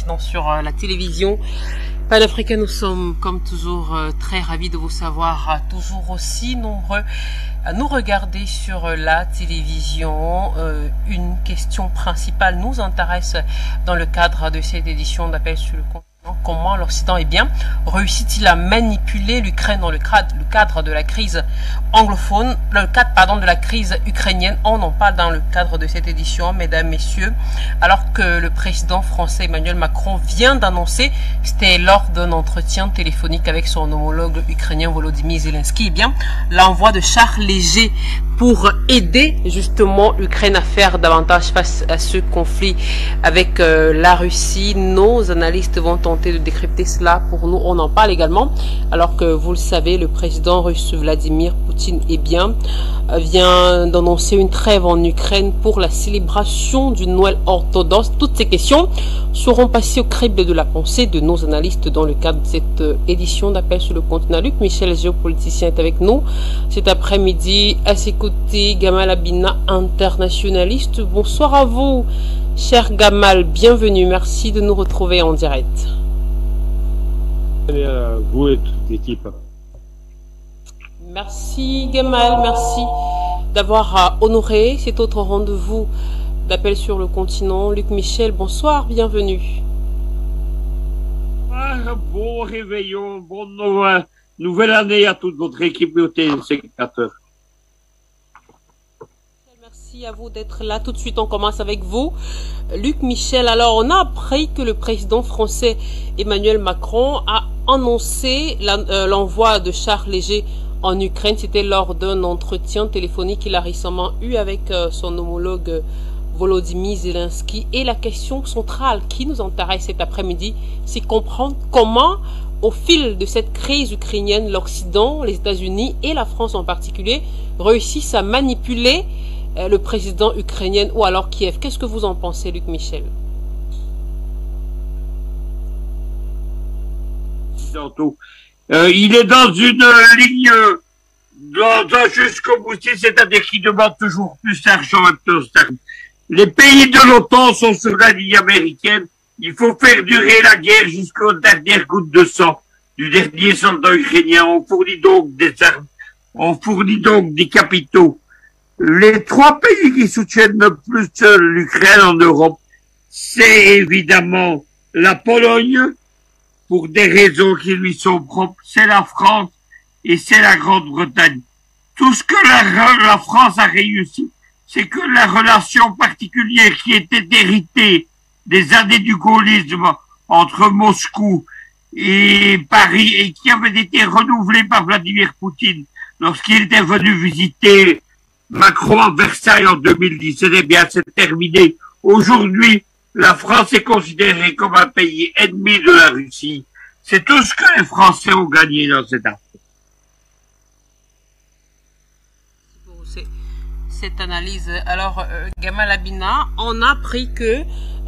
président sur la télévision panafricaine. Nous sommes comme toujours très ravis de vous savoir toujours aussi nombreux à nous regarder sur la télévision. Une question principale nous intéresse dans le cadre de cette édition d'Appel sur le continent. Comment l'Occident réussit-il à manipuler l'Ukraine dans le cadre de la crise anglophone, de la crise ukrainienne? On en parle dans le cadre de cette édition, mesdames, messieurs, alors que le président français Emmanuel Macron vient d'annoncer, c'était lors d'un entretien téléphonique avec son homologue ukrainien Volodymyr Zelensky, l'envoi de chars légers pour aider justement l'Ukraine à faire davantage face à ce conflit avec la Russie. Nos analystes vont tenter de décrypter cela pour nous. On en parle également, alors que vous le savez, le président russe Vladimir Poutine vient d'annoncer une trêve en Ukraine pour la célébration du Noël orthodoxe. Toutes ces questions seront passées au crible de la pensée de nos analystes dans le cadre de cette édition d'Appel sur le continent. Luc Michel, géopoliticien, est avec nous cet après-midi. À ses côtés, Gamal Abina, internationaliste. Bonsoir à vous, cher Gamal. Bienvenue. Merci de nous retrouver en direct. Vous et toute l'équipe. Merci Gamal, merci d'avoir honoré cet autre rendez-vous d'Appel sur le continent. Luc Michel, bonsoir, bienvenue. Bon réveillon, bonne nouvelle année à toute votre équipe et aux téléspectateurs. Merci à vous d'être là. Tout de suite, on commence avec vous, Luc Michel. Alors, on a appris que le président français Emmanuel Macron a annoncé l'envoi de chars légers en Ukraine. C'était lors d'un entretien téléphonique qu'il a récemment eu avec son homologue Volodymyr Zelensky. Et la question centrale qui nous intéresse cet après-midi, c'est comprendre comment, au fil de cette crise ukrainienne, l'Occident, les États-Unis et la France en particulier réussissent à manipuler le président ukrainien ou alors Kiev. Qu'est-ce que vous en pensez, Luc Michel? Il est dans une ligne jusqu'au boutier, c'est-à-dire qu'il demande toujours plus d'argent. Les pays de l'OTAN sont sur la ligne américaine. Il faut faire durer la guerre jusqu'aux dernières gouttes de sang du dernier soldat ukrainien. On fournit donc des armes, on fournit donc des capitaux. Les trois pays qui soutiennent le plus l'Ukraine en Europe, c'est évidemment la Pologne, pour des raisons qui lui sont propres, c'est la France et c'est la Grande-Bretagne. Tout ce que la France a réussi, c'est que la relation particulière qui était héritée des années du gaullisme entre Moscou et Paris et qui avait été renouvelée par Vladimir Poutine lorsqu'il était venu visiter Macron à Versailles en 2010, eh bien, c'est terminé. Aujourd'hui, la France est considérée comme un pays ennemi de la Russie. C'est tout ce que les Français ont gagné dans cette affaire. Cette analyse. Alors, Gamal Abina, on a appris que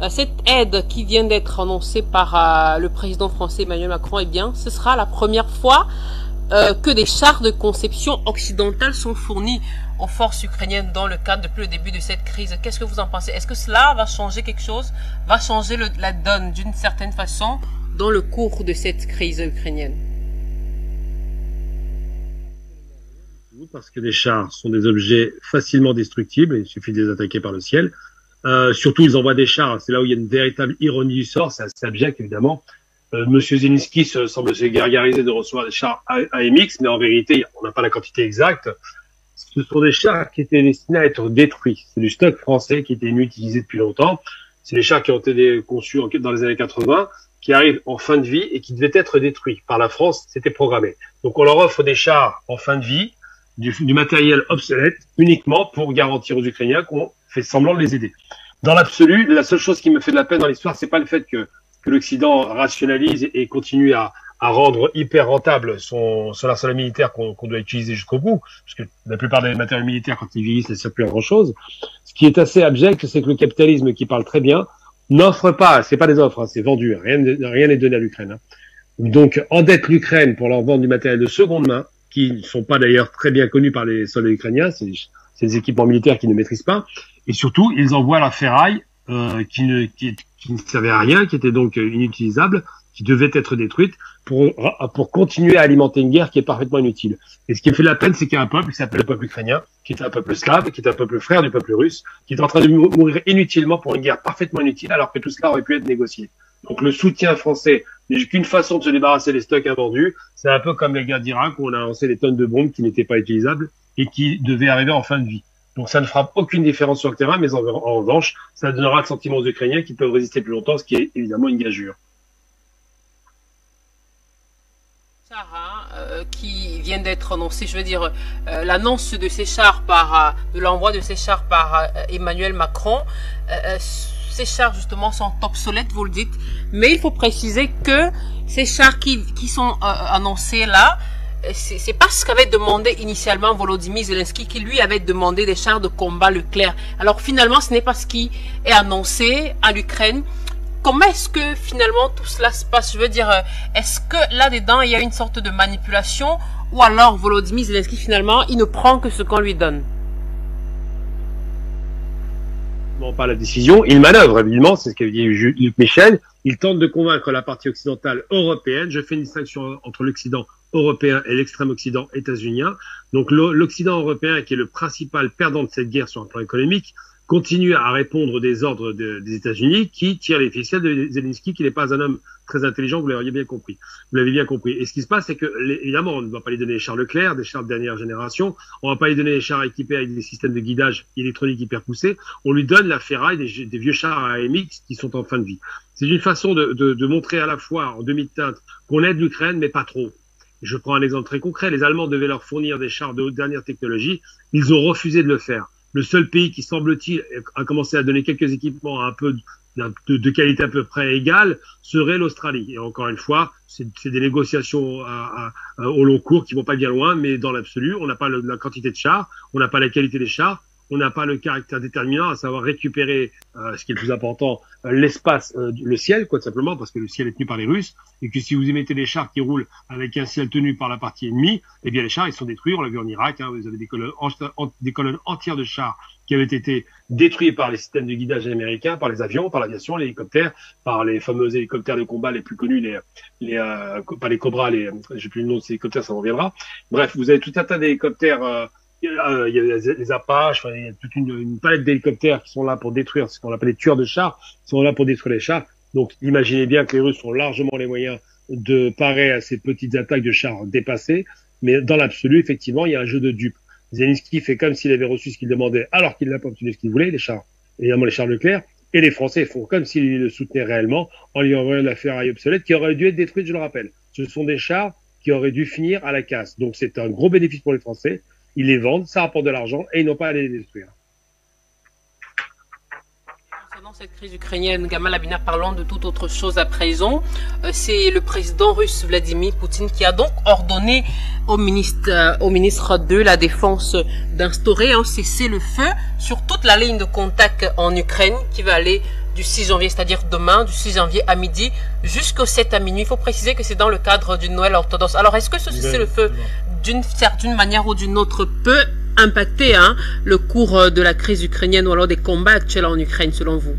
cette aide qui vient d'être annoncée par le président français Emmanuel Macron, ce sera la première fois que des chars de conception occidentale sont fournis aux forces ukrainiennes dans le cadre depuis le début de cette crise. Qu'est-ce que vous en pensez? Est-ce que cela va changer quelque chose, va changer la donne d'une certaine façon dans le cours de cette crise ukrainienne? Parce que les chars sont des objets facilement destructibles, il suffit de les attaquer par le ciel. Surtout, ils envoient des chars, c'est là où il y a une véritable ironie du sort, c'est assez abject évidemment. Monsieur Zelensky semble se gargariser de recevoir des chars AMX, mais en vérité, on n'a pas la quantité exacte. Ce sont des chars qui étaient destinés à être détruits. C'est du stock français qui était inutilisé depuis longtemps. C'est des chars qui ont été conçus dans les années 80, qui arrivent en fin de vie et qui devaient être détruits. Par la France, c'était programmé. Donc on leur offre des chars en fin de vie, du matériel obsolète, uniquement pour garantir aux Ukrainiens qu'on fait semblant de les aider. Dans l'absolu, la seule chose qui me fait de la peine dans l'histoire, c'est pas le fait que l'Occident rationalise et continue à rendre hyper rentable son arsenal militaire qu'on doit utiliser jusqu'au bout, parce que la plupart des matériels militaires, quand ils vieillissent, ne servent plus à grand chose. Ce qui est assez abject, c'est que le capitalisme, qui parle très bien, n'offre pas, c'est pas des offres, c'est vendu, rien n'est donné à l'Ukraine. Donc, endette l'Ukraine pour leur vendre du matériel de seconde main, qui ne sont pas d'ailleurs très bien connus par les soldats ukrainiens, c'est des équipements militaires qu'ils ne maîtrisent pas, et surtout, ils envoient la ferraille qui ne servait à rien, qui était donc inutilisable, qui devait être détruite pour continuer à alimenter une guerre qui est parfaitement inutile. Et ce qui me fait de la peine, c'est qu'il y a un peuple qui s'appelle le peuple ukrainien, qui est un peuple slave, qui est un peuple frère du peuple russe, qui est en train de mourir inutilement pour une guerre parfaitement inutile, alors que tout cela aurait pu être négocié. Donc le soutien français n'est qu'une façon de se débarrasser des stocks invendus. C'est un peu comme les guerres d'Irak où on a lancé des tonnes de bombes qui n'étaient pas utilisables et qui devaient arriver en fin de vie. Donc ça ne fera aucune différence sur le terrain, mais en revanche, ça donnera le sentiment aux Ukrainiens qu'ils peuvent résister plus longtemps, ce qui est évidemment une gageure. Qui vient d'être annoncé, je veux dire, l'annonce de ces chars de l'envoi de ces chars par Emmanuel Macron. Ces chars justement sont obsolètes, vous le dites, mais il faut préciser que ces chars qui sont annoncés là, c'est pas ce qu'avait demandé initialement Volodymyr Zelensky, qui lui avait demandé des chars de combat Leclerc. Alors finalement, ce n'est pas ce qui est annoncé à l'Ukraine. Comment est-ce que finalement tout cela se passe? Je veux dire, est-ce que là-dedans il y a une sorte de manipulation, ou alors Volodymyr Zelensky finalement il ne prend que ce qu'on lui donne? Non, pas la décision, il manœuvre évidemment, c'est ce qu'a dit Luc Michel. Il tente de convaincre la partie occidentale européenne. Je fais une distinction entre l'Occident européen et l'extrême Occident états-unien. Donc l'Occident européen, qui est le principal perdant de cette guerre sur un plan économique, continue à répondre des ordres des États-Unis, qui tirent les ficelles de Zelensky, qui n'est pas un homme très intelligent, vous l'avez bien compris. Vous l'avez bien compris. Et ce qui se passe, c'est que, évidemment, on ne va pas lui donner des chars Leclerc, des chars de dernière génération, on ne va pas lui donner des chars équipés avec des systèmes de guidage électronique hyper poussés, on lui donne la ferraille des vieux chars AMX qui sont en fin de vie. C'est une façon de montrer à la fois, en demi-teinte, qu'on aide l'Ukraine, mais pas trop. Je prends un exemple très concret. Les Allemands devaient leur fournir des chars de haute dernière technologie. Ils ont refusé de le faire. Le seul pays qui, semble-t-il, a commencé à donner quelques équipements un peu de qualité à peu près égale serait l'Australie. Et encore une fois, c'est des négociations au long cours qui vont pas bien loin, mais dans l'absolu, on n'a pas la quantité de chars, on n'a pas la qualité des chars, on n'a pas le caractère déterminant, à savoir récupérer, ce qui est le plus important, l'espace, le ciel, quoi, tout simplement, parce que le ciel est tenu par les Russes, et que si vous y mettez des chars qui roulent avec un ciel tenu par la partie ennemie, eh bien les chars, ils sont détruits, on l'a vu en Irak, vous avez des colonnes entières de chars qui avaient été détruits par les systèmes de guidage américains, par les avions, par l'aviation, les hélicoptères, par les fameux hélicoptères de combat les plus connus, pas les Cobras, j'ai plus le nom de ces hélicoptères, ça reviendra. Bref, vous avez tout un tas d'hélicoptères, il y a les Apaches, il y a toute une palette d'hélicoptères qui sont là pour détruire ce qu'on appelle les tueurs de chars, qui sont là pour détruire les chars. Donc, imaginez bien que les Russes ont largement les moyens de parer à ces petites attaques de chars dépassées. Mais dans l'absolu, effectivement, il y a un jeu de dupes. Zelensky fait comme s'il avait reçu ce qu'il demandait, alors qu'il n'a pas obtenu ce qu'il voulait, les chars, évidemment les chars Leclerc. Et les Français font comme s'ils le soutenaient réellement, en lui envoyant la ferraille obsolète qui aurait dû être détruite, je le rappelle. Ce sont des chars qui auraient dû finir à la casse. Donc, c'est un gros bénéfice pour les Français. Ils les vendent, ça rapporte de l'argent et ils n'ont pas à les détruire. Concernant cette crise ukrainienne, Gamal Abina, parlons de toute autre chose à présent. C'est le président russe Vladimir Poutine qui a donc ordonné au ministre de la Défense d'instaurer un cessez-le-feu sur toute la ligne de contact en Ukraine qui va aller du 6 janvier, c'est-à-dire demain, du 6 janvier à midi jusqu'au 7 à minuit. Il faut préciser que c'est dans le cadre du Noël orthodoxe. Alors, est-ce que ce cessez-le-feu, d'une certaine manière ou d'une autre, peut impacter le cours de la crise ukrainienne ou alors des combats actuels en Ukraine, selon vous?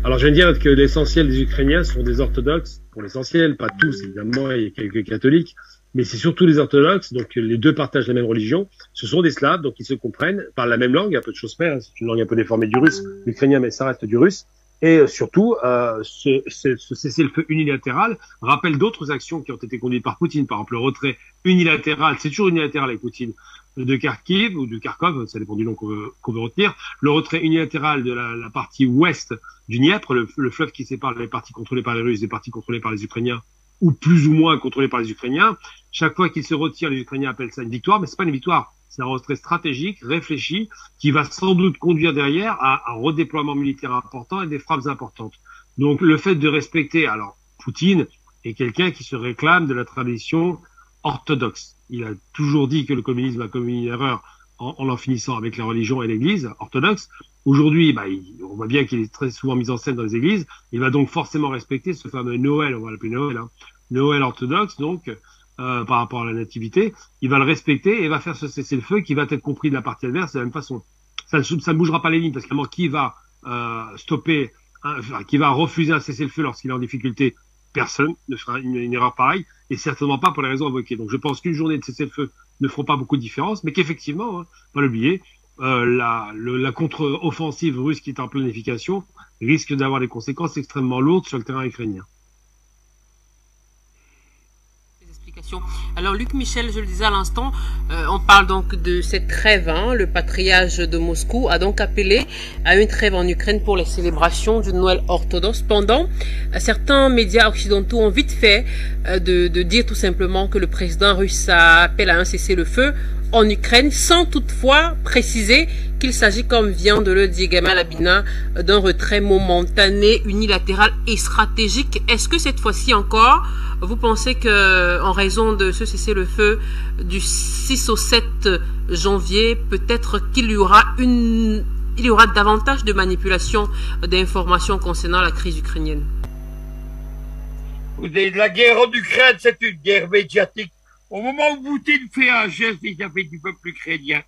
Alors, je viens de dire que l'essentiel des Ukrainiens sont des orthodoxes, pour l'essentiel, pas tous, évidemment, il y a quelques catholiques, mais c'est surtout les orthodoxes, donc les deux partagent la même religion. Ce sont des Slaves, donc ils se comprennent, parlent la même langue, un peu de choses près, c'est une langue un peu déformée du russe, l'ukrainien, mais ça reste du russe. Et surtout, ce cessez-le-feu unilatéral rappelle d'autres actions qui ont été conduites par Poutine. Par exemple, le retrait unilatéral, c'est toujours unilatéral avec Poutine, de Kharkiv ou de Kharkov, ça dépend du nom qu'on veut retenir. Le retrait unilatéral de la partie ouest du Dniepr, le fleuve qui sépare les parties contrôlées par les Russes des parties contrôlées par les Ukrainiens, ou plus ou moins contrôlées par les Ukrainiens. Chaque fois qu'ils se retirent, les Ukrainiens appellent ça une victoire, mais c'est pas une victoire. C'est un retrait stratégique, réfléchi, qui va sans doute conduire derrière à un redéploiement militaire important et des frappes importantes. Donc le fait de respecter, alors Poutine est quelqu'un qui se réclame de la tradition orthodoxe. Il a toujours dit que le communisme a commis une erreur en finissant avec la religion et l'Église orthodoxe. Aujourd'hui, on voit bien qu'il est très souvent mis en scène dans les églises. Il va donc forcément respecter ce fameux Noël, on va l'appeler Noël, Noël orthodoxe, donc par rapport à la nativité, il va le respecter et va faire ce cessez-le-feu qui va être compris de la partie adverse de la même façon. Ça ne bougera pas les lignes parce qu'à qui va stopper, qui va refuser un cessez-le-feu lorsqu'il est en difficulté, personne ne fera une erreur pareille, et certainement pas pour les raisons évoquées. Donc je pense qu'une journée de cessez-le-feu ne fera pas beaucoup de différence, mais qu'effectivement, pas l'oublier, la contre-offensive russe qui est en planification risque d'avoir des conséquences extrêmement lourdes sur le terrain ukrainien. Alors Luc Michel, je le disais à l'instant, on parle donc de cette trêve. Le patriarche de Moscou a donc appelé à une trêve en Ukraine pour les célébrations du Noël orthodoxe. Pendant, certains médias occidentaux ont vite fait de dire tout simplement que le président russe appelle à un cessez-le-feu en Ukraine, sans toutefois préciser qu'il s'agit, comme vient de le dire Gamal Abina, d'un retrait momentané, unilatéral et stratégique. Est-ce que cette fois-ci encore, vous pensez que, en raison de ce cessez-le-feu du 6 au 7 janvier, peut-être qu'il y aura davantage de manipulation d'informations concernant la crise ukrainienne? La guerre en Ukraine, c'est une guerre médiatique. Au moment où Poutine fait un geste vis-à-vis du peuple ukrainien,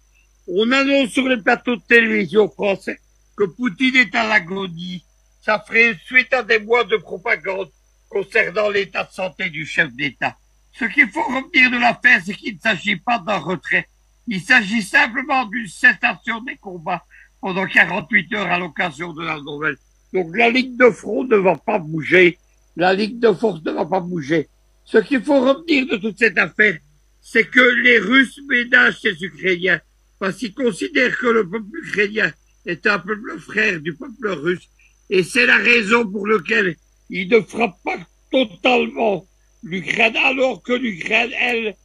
on annonce sur les plateaux de télévision français que Poutine est à l'agonie. Ça ferait suite à des mois de propagande concernant l'état de santé du chef d'État. Ce qu'il faut retenir de l'affaire, c'est qu'il ne s'agit pas d'un retrait. Il s'agit simplement d'une cessation des combats pendant 48 heures à l'occasion de la Noël. Donc la ligne de front ne va pas bouger. La ligne de force ne va pas bouger. Ce qu'il faut retenir de toute cette affaire, c'est que les Russes ménagent les Ukrainiens parce qu'ils considèrent que le peuple ukrainien est un peuple frère du peuple russe. Et c'est la raison pour laquelle ils ne frappent pas totalement l'Ukraine, alors que l'Ukraine, elle,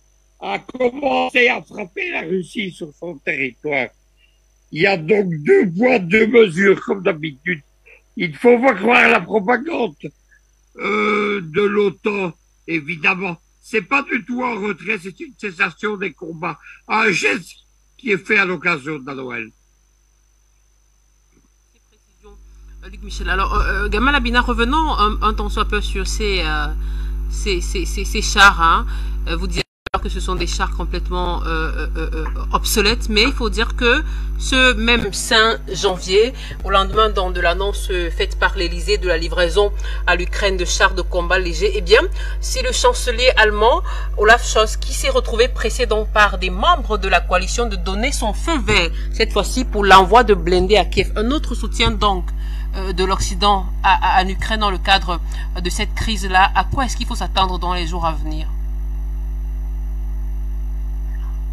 a commencé à frapper la Russie sur son territoire. Il y a donc deux poids, deux mesures, comme d'habitude. Il ne faut pas croire à la propagande de l'OTAN. Évidemment, c'est pas du tout un retrait, c'est une cessation des combats, un geste qui est fait à l'occasion de la Noël. Luc Michel, alors Gamal Abina, revenons un temps soit peu sur ces chars. Vous dites que ce sont des chars complètement obsolètes, mais il faut dire que ce même 5 janvier, au lendemain de l'annonce faite par l'Élysée de la livraison à l'Ukraine de chars de combat légers, eh bien, c'est le chancelier allemand Olaf Scholz qui s'est retrouvé pressé donc par des membres de la coalition de donner son feu vert, cette fois-ci pour l'envoi de blindés à Kiev. Un autre soutien donc de l'Occident à l'Ukraine dans le cadre de cette crise-là. À quoi est-ce qu'il faut s'attendre dans les jours à venir?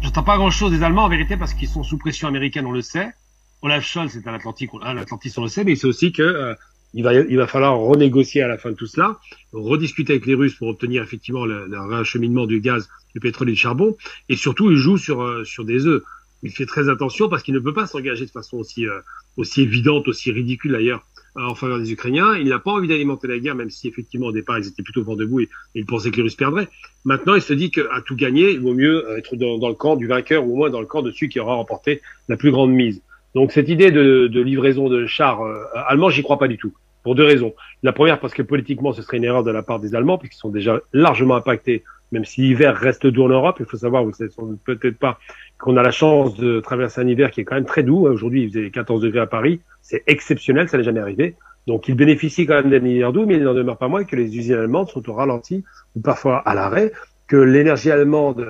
J'attends pas grand-chose des Allemands en vérité parce qu'ils sont sous pression américaine, on le sait. Olaf Scholz est à l'Atlantique, l'Atlantique on le sait, mais il sait aussi que il va falloir renégocier à la fin de tout cela, rediscuter avec les Russes pour obtenir effectivement le réacheminement du gaz, du pétrole et du charbon, et surtout il joue sur des œufs. Il fait très attention parce qu'il ne peut pas s'engager de façon aussi évidente, aussi ridicule d'ailleurs, en faveur des Ukrainiens. Il n'a pas envie d'alimenter la guerre, même si effectivement au départ ils étaient plutôt vent debout et il pensait que les Russes perdraient. Maintenant, il se dit qu'à tout gagner, il vaut mieux être dans le camp du vainqueur ou au moins dans le camp de celui qui aura remporté la plus grande mise. Donc cette idée de livraison de chars allemands, j'y crois pas du tout. Pour deux raisons. La première, parce que politiquement, ce serait une erreur de la part des Allemands, puisqu'ils sont déjà largement impactés, même si l'hiver reste doux en Europe. Il faut savoir, vous ne savez peut-être pas, qu'on a la chance de traverser un hiver qui est quand même très doux. Aujourd'hui, il faisait 14 degrés à Paris. C'est exceptionnel, ça n'est jamais arrivé. Donc, ils bénéficient quand même d'un hiver doux, mais il n'en demeure pas moins que les usines allemandes sont au ralenti, ou parfois à l'arrêt, que l'énergie allemande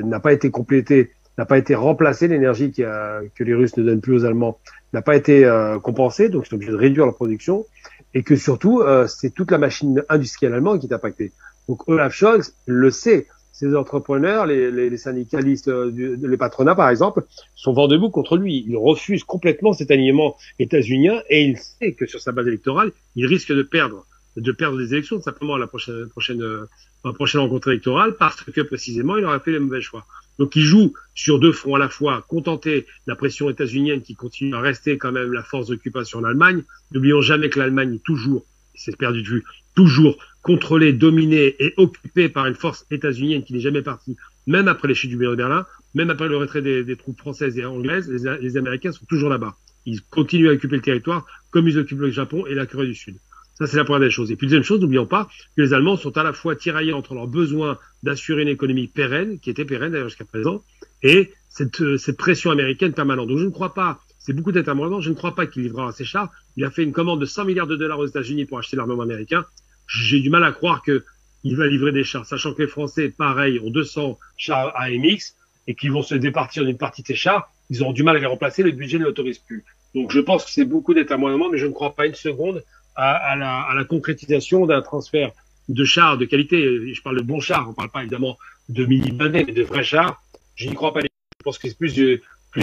n'a pas été complétée, n'a pas été remplacée, l'énergie que les Russes ne donnent plus aux Allemands n'a pas été compensée, donc ils sont obligés de réduire leur production, et que surtout, c'est toute la machine industrielle allemande qui est impactée. Donc Olaf Scholz le sait. Ces entrepreneurs, les syndicalistes, les patronats par exemple, sont vent debout contre lui. Ils refusent complètement cet alignement états-unien et il sait que sur sa base électorale, il risque de perdre des élections simplement à la prochaine rencontre électorale parce que précisément il aura fait les mauvais choix. Donc il joue sur deux fronts à la fois, contenter la pression états-unienne qui continue à rester quand même la force d'occupation en Allemagne. N'oublions jamais que l'Allemagne est toujours, c'est perdu de vue, toujours contrôlée, dominée et occupée par une force états-unienne qui n'est jamais partie, même après les chutes du mur de Berlin, même après le retrait des troupes françaises et anglaises, les Américains sont toujours là-bas. Ils continuent à occuper le territoire comme ils occupent le Japon et la Corée du Sud. Ça, c'est la première des choses. Et puis, deuxième chose, n'oublions pas que les Allemands sont à la fois tiraillés entre leur besoin d'assurer une économie pérenne, qui était pérenne d'ailleurs jusqu'à présent, et cette pression américaine permanente. Donc, je ne crois pas, c'est beaucoup d'état-major. Je ne crois pas qu'il livrera ses chars. Il a fait une commande de 100 milliards de dollars aux États-Unis pour acheter l'armement américain. J'ai du mal à croire qu'il va livrer des chars, sachant que les Français, pareil, ont 200 chars AMX et qu'ils vont se départir d'une partie de ces chars. Ils auront du mal à les remplacer. Le budget ne l'autorise plus. Donc, je pense que c'est beaucoup d'état-major, mais je ne crois pas une seconde à la concrétisation d'un transfert de chars de qualité. Je parle de bons chars. On ne parle pas évidemment de mini-blindés, mais de vrais chars. Je n'y crois pas. Je pense que c'est plus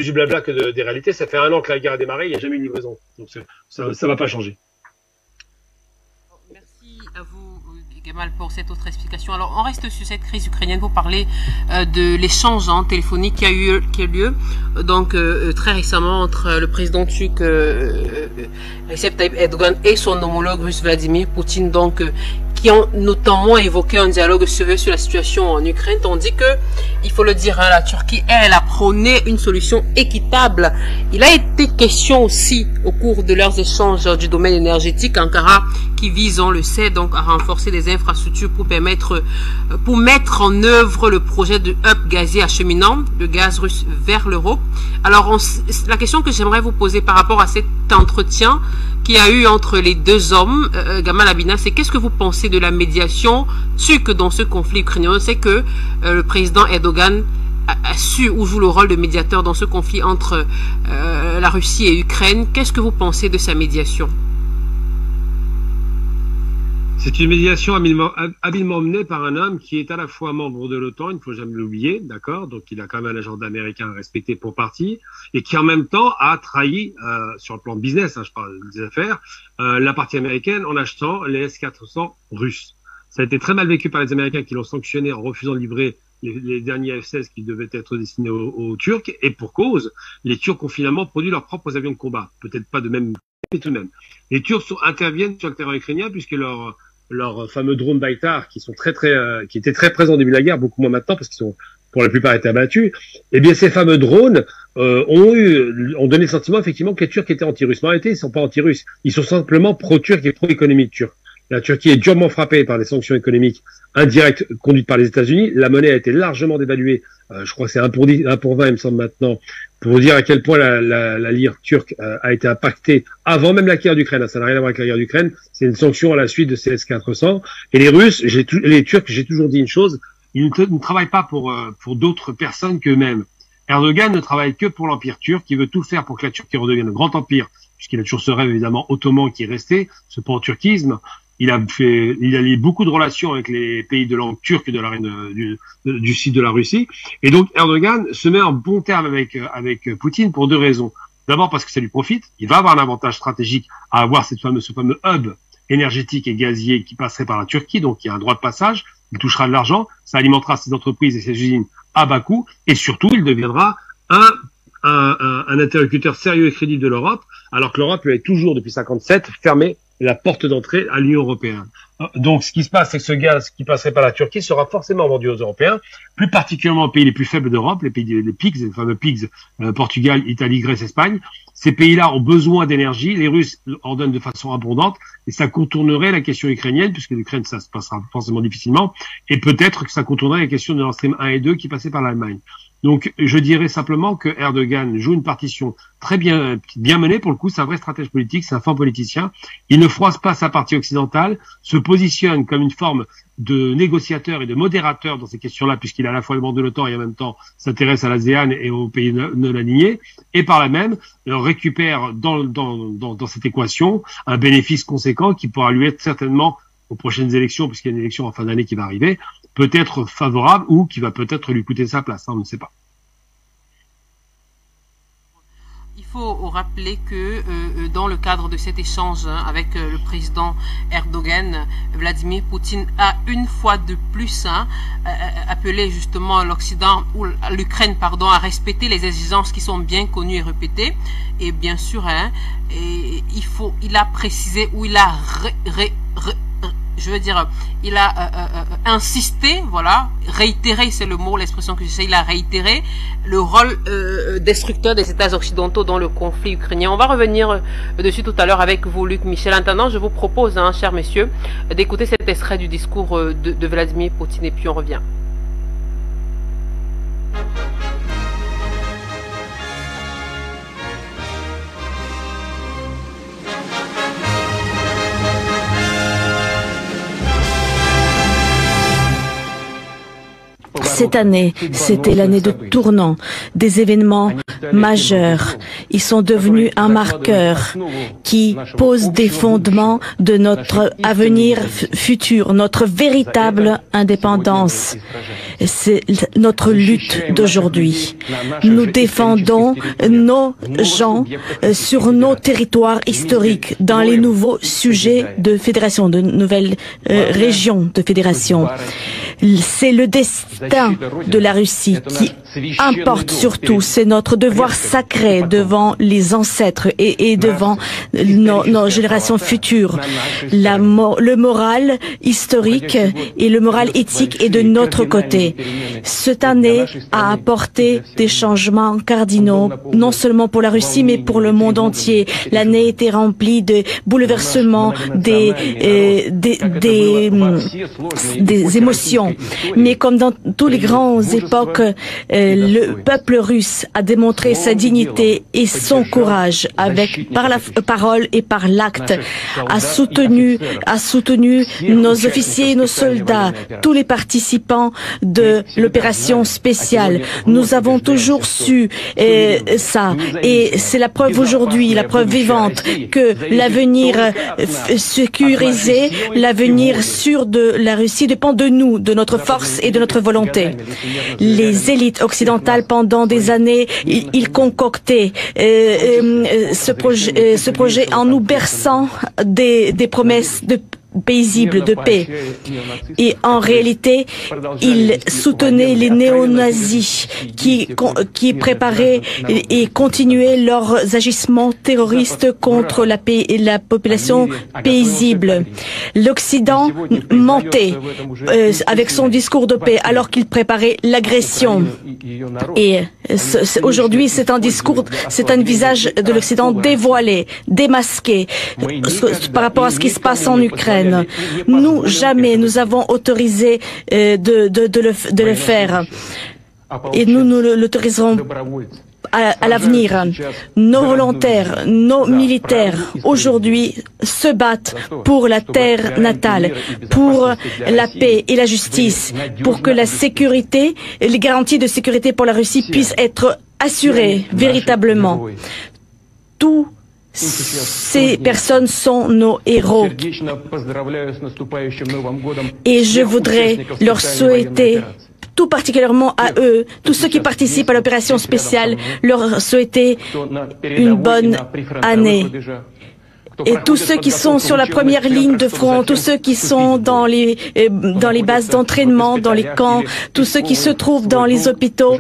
du blabla que des réalités. Ça fait 1 an que la guerre a démarré, il n'y a jamais eu de livraison. Donc ça va pas changer. Merci à vous, Gamal, pour cette autre explication. Alors, on reste sur cette crise ukrainienne pour parler de l'échange téléphonique qui a eu lieu donc très récemment entre le président turc Recep Tayyip Erdogan et son homologue russe Vladimir Poutine, donc qui ont notamment évoqué un dialogue sérieux sur la situation en Ukraine, tandis que, il faut le dire, la Turquie, elle a prôné une solution équitable. Il a été question aussi, au cours de leurs échanges du domaine énergétique, Ankara, qui vise, on le sait, donc à renforcer les infrastructures pour mettre en œuvre le projet de hub gazier acheminant le gaz russe vers l'Europe. Alors, la question que j'aimerais vous poser par rapport à cet entretien qu'il y a eu entre les deux hommes, Gamal Abina, c'est qu'est-ce que vous pensez de la médiation turque dans ce conflit ukrainien? On sait que le président Erdogan a su ou joue le rôle de médiateur dans ce conflit entre la Russie et l'Ukraine. Qu'est-ce que vous pensez de sa médiation? C'est une médiation habilement menée par un homme qui est à la fois membre de l'OTAN, il ne faut jamais l'oublier, d'accord, donc il a quand même un agenda américain respecté pour partie, et qui en même temps a trahi, sur le plan business, je parle des affaires, la partie américaine en achetant les S-400 russes. Ça a été très mal vécu par les Américains qui l'ont sanctionné en refusant de livrer les derniers F-16 qui devaient être destinés aux Turcs, et pour cause, les Turcs ont finalement produit leurs propres avions de combat. Peut-être pas de même, mais tout de même. Les Turcs interviennent sur le terrain ukrainien puisque leurs fameux drones Baytar, qui étaient très présents au début de la guerre, beaucoup moins maintenant parce qu'ils sont pour la plupart été abattus. Eh bien, ces fameux drones ont donné le sentiment effectivement que les Turcs étaient anti-russes. Mais en réalité, ils ne sont pas anti-russes. Ils sont simplement pro-turcs et pro-économique turque. La Turquie est durement frappée par des sanctions économiques indirectes conduites par les États-Unis. La monnaie a été largement dévaluée. Je crois que c'est 1 pour 10, 1 pour 20, il me semble maintenant, pour dire à quel point la lire turque a été impactée avant même la guerre d'Ukraine. Ça n'a rien à voir avec la guerre d'Ukraine. C'est une sanction à la suite de ces S-400. Et les Russes, les Turcs, j'ai toujours dit une chose, ils ne travaillent pas pour d'autres personnes qu'eux-mêmes. Erdogan ne travaille que pour l'Empire turc, qui veut tout faire pour que la Turquie redevienne un grand empire, puisqu'il a toujours ce rêve évidemment ottoman qui est resté, ce pan-turquisme. Il a lié beaucoup de relations avec les pays de langue turque de la reine du sud de la Russie. Et donc, Erdogan se met en bon terme avec Poutine pour 2 raisons. D'abord parce que ça lui profite. Il va avoir un avantage stratégique à avoir ce fameux hub énergétique et gazier qui passerait par la Turquie. Donc, il y a un droit de passage. Il touchera de l'argent. Ça alimentera ses entreprises et ses usines à bas coût. Et surtout, il deviendra un interlocuteur sérieux et crédible de l'Europe, alors que l'Europe lui est toujours, depuis 57, fermée la porte d'entrée à l'Union européenne. Donc, ce qui se passe, c'est que ce gaz qui passerait par la Turquie sera forcément vendu aux Européens, plus particulièrement aux pays les plus faibles d'Europe, les pays des PIGS, les fameux PIGS, Portugal, Italie, Grèce, Espagne. Ces pays-là ont besoin d'énergie, les Russes en donnent de façon abondante, et ça contournerait la question ukrainienne, puisque l'Ukraine, ça se passera forcément difficilement, et peut-être que ça contournerait la question de Nord Stream 1 et 2 qui passaient par l'Allemagne. Donc, je dirais simplement que Erdogan joue une partition très bien menée. Pour le coup, c'est un vrai stratège politique, c'est un fin politicien. Il ne froisse pas sa partie occidentale, se positionne comme une forme de négociateur et de modérateur dans ces questions-là, puisqu'il a à la fois le membre de l'OTAN et en même temps s'intéresse à l'ASEAN et aux pays non alignés, et par là même récupère dans cette équation un bénéfice conséquent qui pourra lui être certainement aux prochaines élections, puisqu'il y a une élection en fin d'année qui va arriver, peut-être favorable ou qui va peut-être lui coûter sa place, on ne sait pas. Il faut rappeler que dans le cadre de cet échange avec le président Erdogan, Vladimir Poutine a une fois de plus appelé justement l'Occident ou l'Ukraine à respecter les exigences qui sont bien connues et répétées. Et bien sûr, il a précisé ou il a il a insisté, voilà, réitéré, c'est le mot, l'expression que j'essaie, il a réitéré le rôle destructeur des États occidentaux dans le conflit ukrainien. On va revenir dessus tout à l'heure avec vous, Luc Michel. En attendant, je vous propose, chers messieurs, d'écouter cet extrait du discours de Vladimir Poutine et puis on revient. Cette année, c'était l'année de tournant, des événements majeurs. Ils sont devenus un marqueur qui pose des fondements de notre avenir futur, notre véritable indépendance. C'est notre lutte d'aujourd'hui. Nous défendons nos gens sur nos territoires historiques, dans les nouveaux sujets de fédération, de nouvelles régions de fédération. C'est le destin de la Russie qui importe surtout. C'est notre devoir sacré devant les ancêtres et devant nos générations futures. Le moral historique et le moral éthique est de notre côté. Cette année a apporté des changements cardinaux, non seulement pour la Russie, mais pour le monde entier. L'année était remplie de bouleversements, des émotions. Mais comme dans toutes les grandes époques, le peuple russe a démontré sa dignité et son courage par la parole et par l'acte, a soutenu nos officiers et nos soldats, tous les participants de l'opération spéciale. Nous avons toujours su ça, et c'est la preuve aujourd'hui, la preuve vivante que l'avenir sécurisé, l'avenir sûr de la Russie dépend de nous, de notre force et de notre volonté. Les élites occidentales, pendant des années, ils concoctaient ce projet en nous berçant des promesses paisibles de paix. Et en réalité, ils soutenaient les néo-nazis qui préparaient et continuaient leurs agissements terroristes contre la population paisible. L'Occident mentait avec son discours de paix alors qu'il préparait l'agression. Et aujourd'hui, c'est un visage de l'Occident dévoilé, démasqué par rapport à ce qui se passe en Ukraine. Nous, jamais, nous avons autorisé de le faire. Et nous l'autoriserons à l'avenir. Nos volontaires, nos militaires, aujourd'hui, se battent pour la terre natale, pour la paix et la justice, pour que la sécurité, les garanties de sécurité pour la Russie puissent être assurées véritablement. Tous ces personnes sont nos héros. Et je voudrais leur souhaiter, tout particulièrement à eux, tous ceux qui participent à l'opération spéciale, leur souhaiter une bonne année. Et tous ceux qui sont sur la première ligne de front, tous ceux qui sont dans les bases d'entraînement, dans les camps, tous ceux qui se trouvent dans les hôpitaux,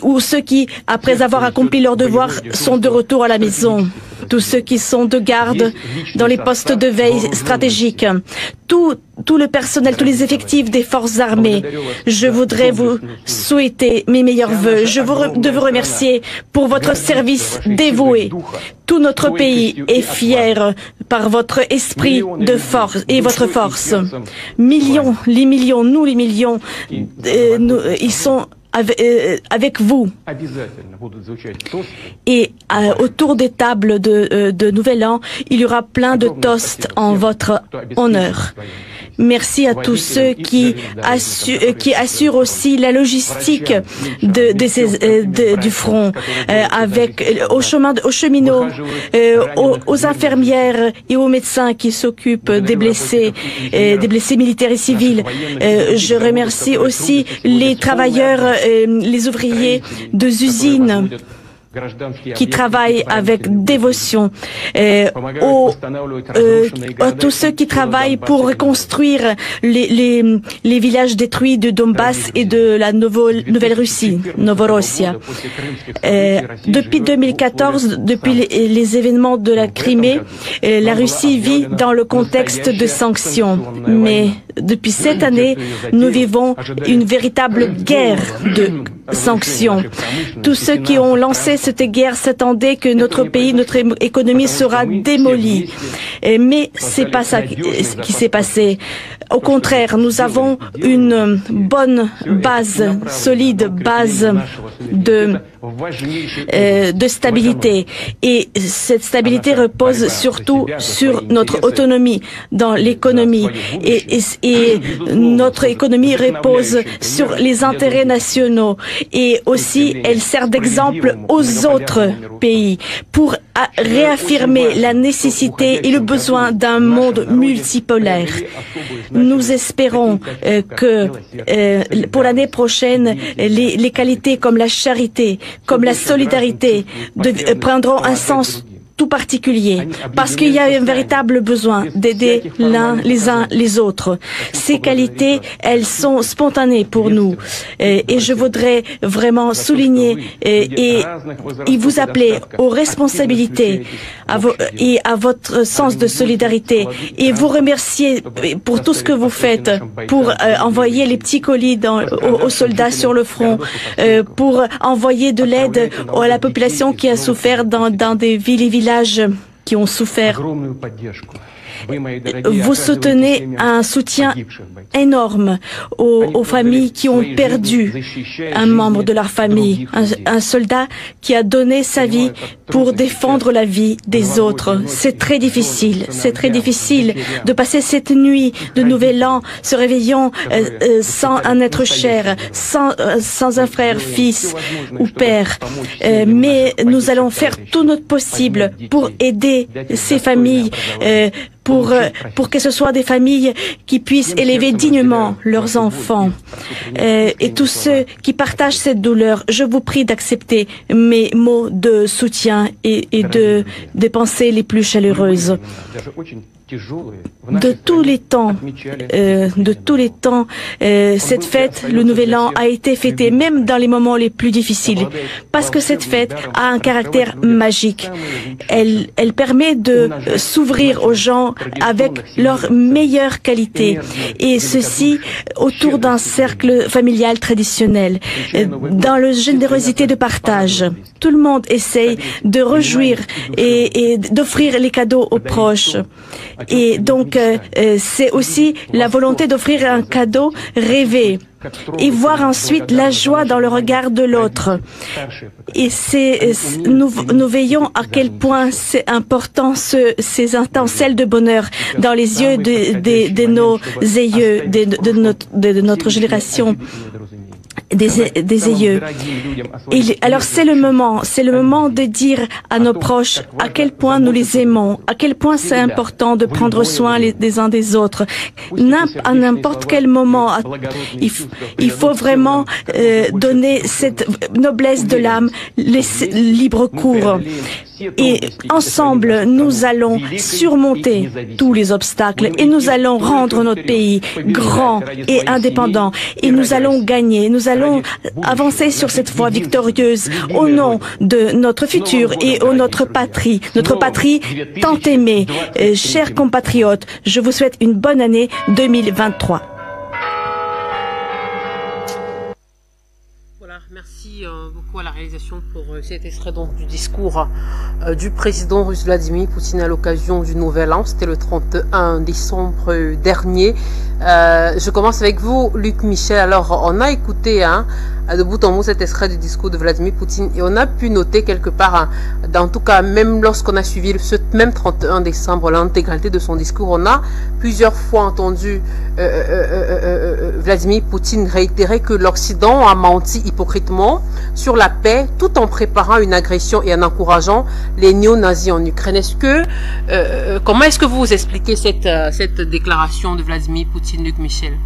ou ceux qui, après avoir accompli leur devoir, sont de retour à la maison. Tous ceux qui sont de garde dans les postes de veille stratégiques, tout le personnel, tous les effectifs des forces armées. Je voudrais vous souhaiter mes meilleurs vœux. De vous remercier pour votre service dévoué. Tout notre pays est fier par votre esprit de force et votre force. Nous les millions, ils sont avec vous. Et autour des tables de Nouvel An, il y aura plein de toasts en votre honneur. Merci à tous ceux qui assurent aussi la logistique du front, aux cheminots, aux infirmières et aux médecins qui s'occupent des blessés militaires et civils. Je remercie aussi les travailleurs, les ouvriers de usines qui travaillent avec dévotion, tous ceux qui travaillent pour reconstruire les villages détruits de Donbass et de la Nouvelle-Russie, Novorossia. Depuis 2014, depuis les événements de la Crimée, la Russie vit dans le contexte de sanctions. Mais depuis cette année, nous vivons une véritable guerre de sanctions. Tous ceux qui ont lancé cette guerre s'attendaient que notre pays, notre économie sera démolie. Mais c'est pas ça qui s'est passé. Au contraire, nous avons une bonne base, solide base de stabilité. Et cette stabilité repose surtout sur notre autonomie dans l'économie. Et et notre économie repose sur les intérêts nationaux et aussi elle sert d'exemple aux autres pays pour réaffirmer la nécessité et le besoin d'un monde multipolaire. Nous espérons que pour l'année prochaine, les qualités comme la charité, comme la solidarité prendront un sens tout particulier, parce qu'il y a un véritable besoin d'aider les uns les autres. Ces qualités, elles sont spontanées pour nous. Et je voudrais vraiment souligner et vous appeler aux responsabilités et à votre sens de solidarité et vous remercier pour tout ce que vous faites, pour envoyer les petits colis aux soldats sur le front, pour envoyer de l'aide à la population qui a souffert dans des villes et villages qui ont souffert. Vous soutenez un soutien énorme aux familles qui ont perdu un membre de leur famille, un soldat qui a donné sa vie pour défendre la vie des autres. C'est très difficile de passer cette nuit de Nouvel An se réveillant sans un être cher, sans un frère, fils ou père. Mais nous allons faire tout notre possible pour aider ces familles, pour que ce soit des familles qui puissent élever dignement leurs enfants. Et tous ceux qui partagent cette douleur, je vous prie d'accepter mes mots de soutien et des pensées les plus chaleureuses. De tous les temps, cette fête, le Nouvel An, a été fêtée même dans les moments les plus difficiles, parce que cette fête a un caractère magique. Elle permet de s'ouvrir aux gens avec leurs meilleures qualités, et ceci autour d'un cercle familial traditionnel, dans la générosité de partage. Tout le monde essaye de réjouir et d'offrir les cadeaux aux proches. Et donc, c'est aussi la volonté d'offrir un cadeau rêvé et voir ensuite la joie dans le regard de l'autre. Et nous veillons à quel point c'est important ces étincelles de bonheur dans les yeux de nos aïeux, de notre génération. Des aïeux. Alors c'est le moment de dire à nos proches à quel point nous les aimons, à quel point c'est important de prendre soin des uns des autres. À n'importe quel moment, il faut vraiment donner cette noblesse de l'âme, libre cours. Et ensemble, nous allons surmonter tous les obstacles et nous allons rendre notre pays grand et indépendant. Et nous allons gagner, nous allons avancer sur cette voie victorieuse au nom de notre futur et de notre patrie tant aimée. Chers compatriotes, je vous souhaite une bonne année 2023. Merci beaucoup à la réalisation pour cet extrait donc du discours du président russe Vladimir Poutine à l'occasion du Nouvel An. C'était le 31 décembre dernier. Je commence avec vous, Luc Michel. Alors, on a écouté de bout en bout cet extrait du discours de Vladimir Poutine et on a pu noter quelque part, en tout cas même lorsqu'on a suivi ce même 31 décembre l'intégralité de son discours, on a plusieurs fois entendu Vladimir Poutine réitérer que l'Occident a menti hypocritement sur la paix tout en préparant une agression et en encourageant les néo-nazis en Ukraine. Comment est-ce que vous expliquez cette déclaration de Vladimir Poutine, Luc Michel?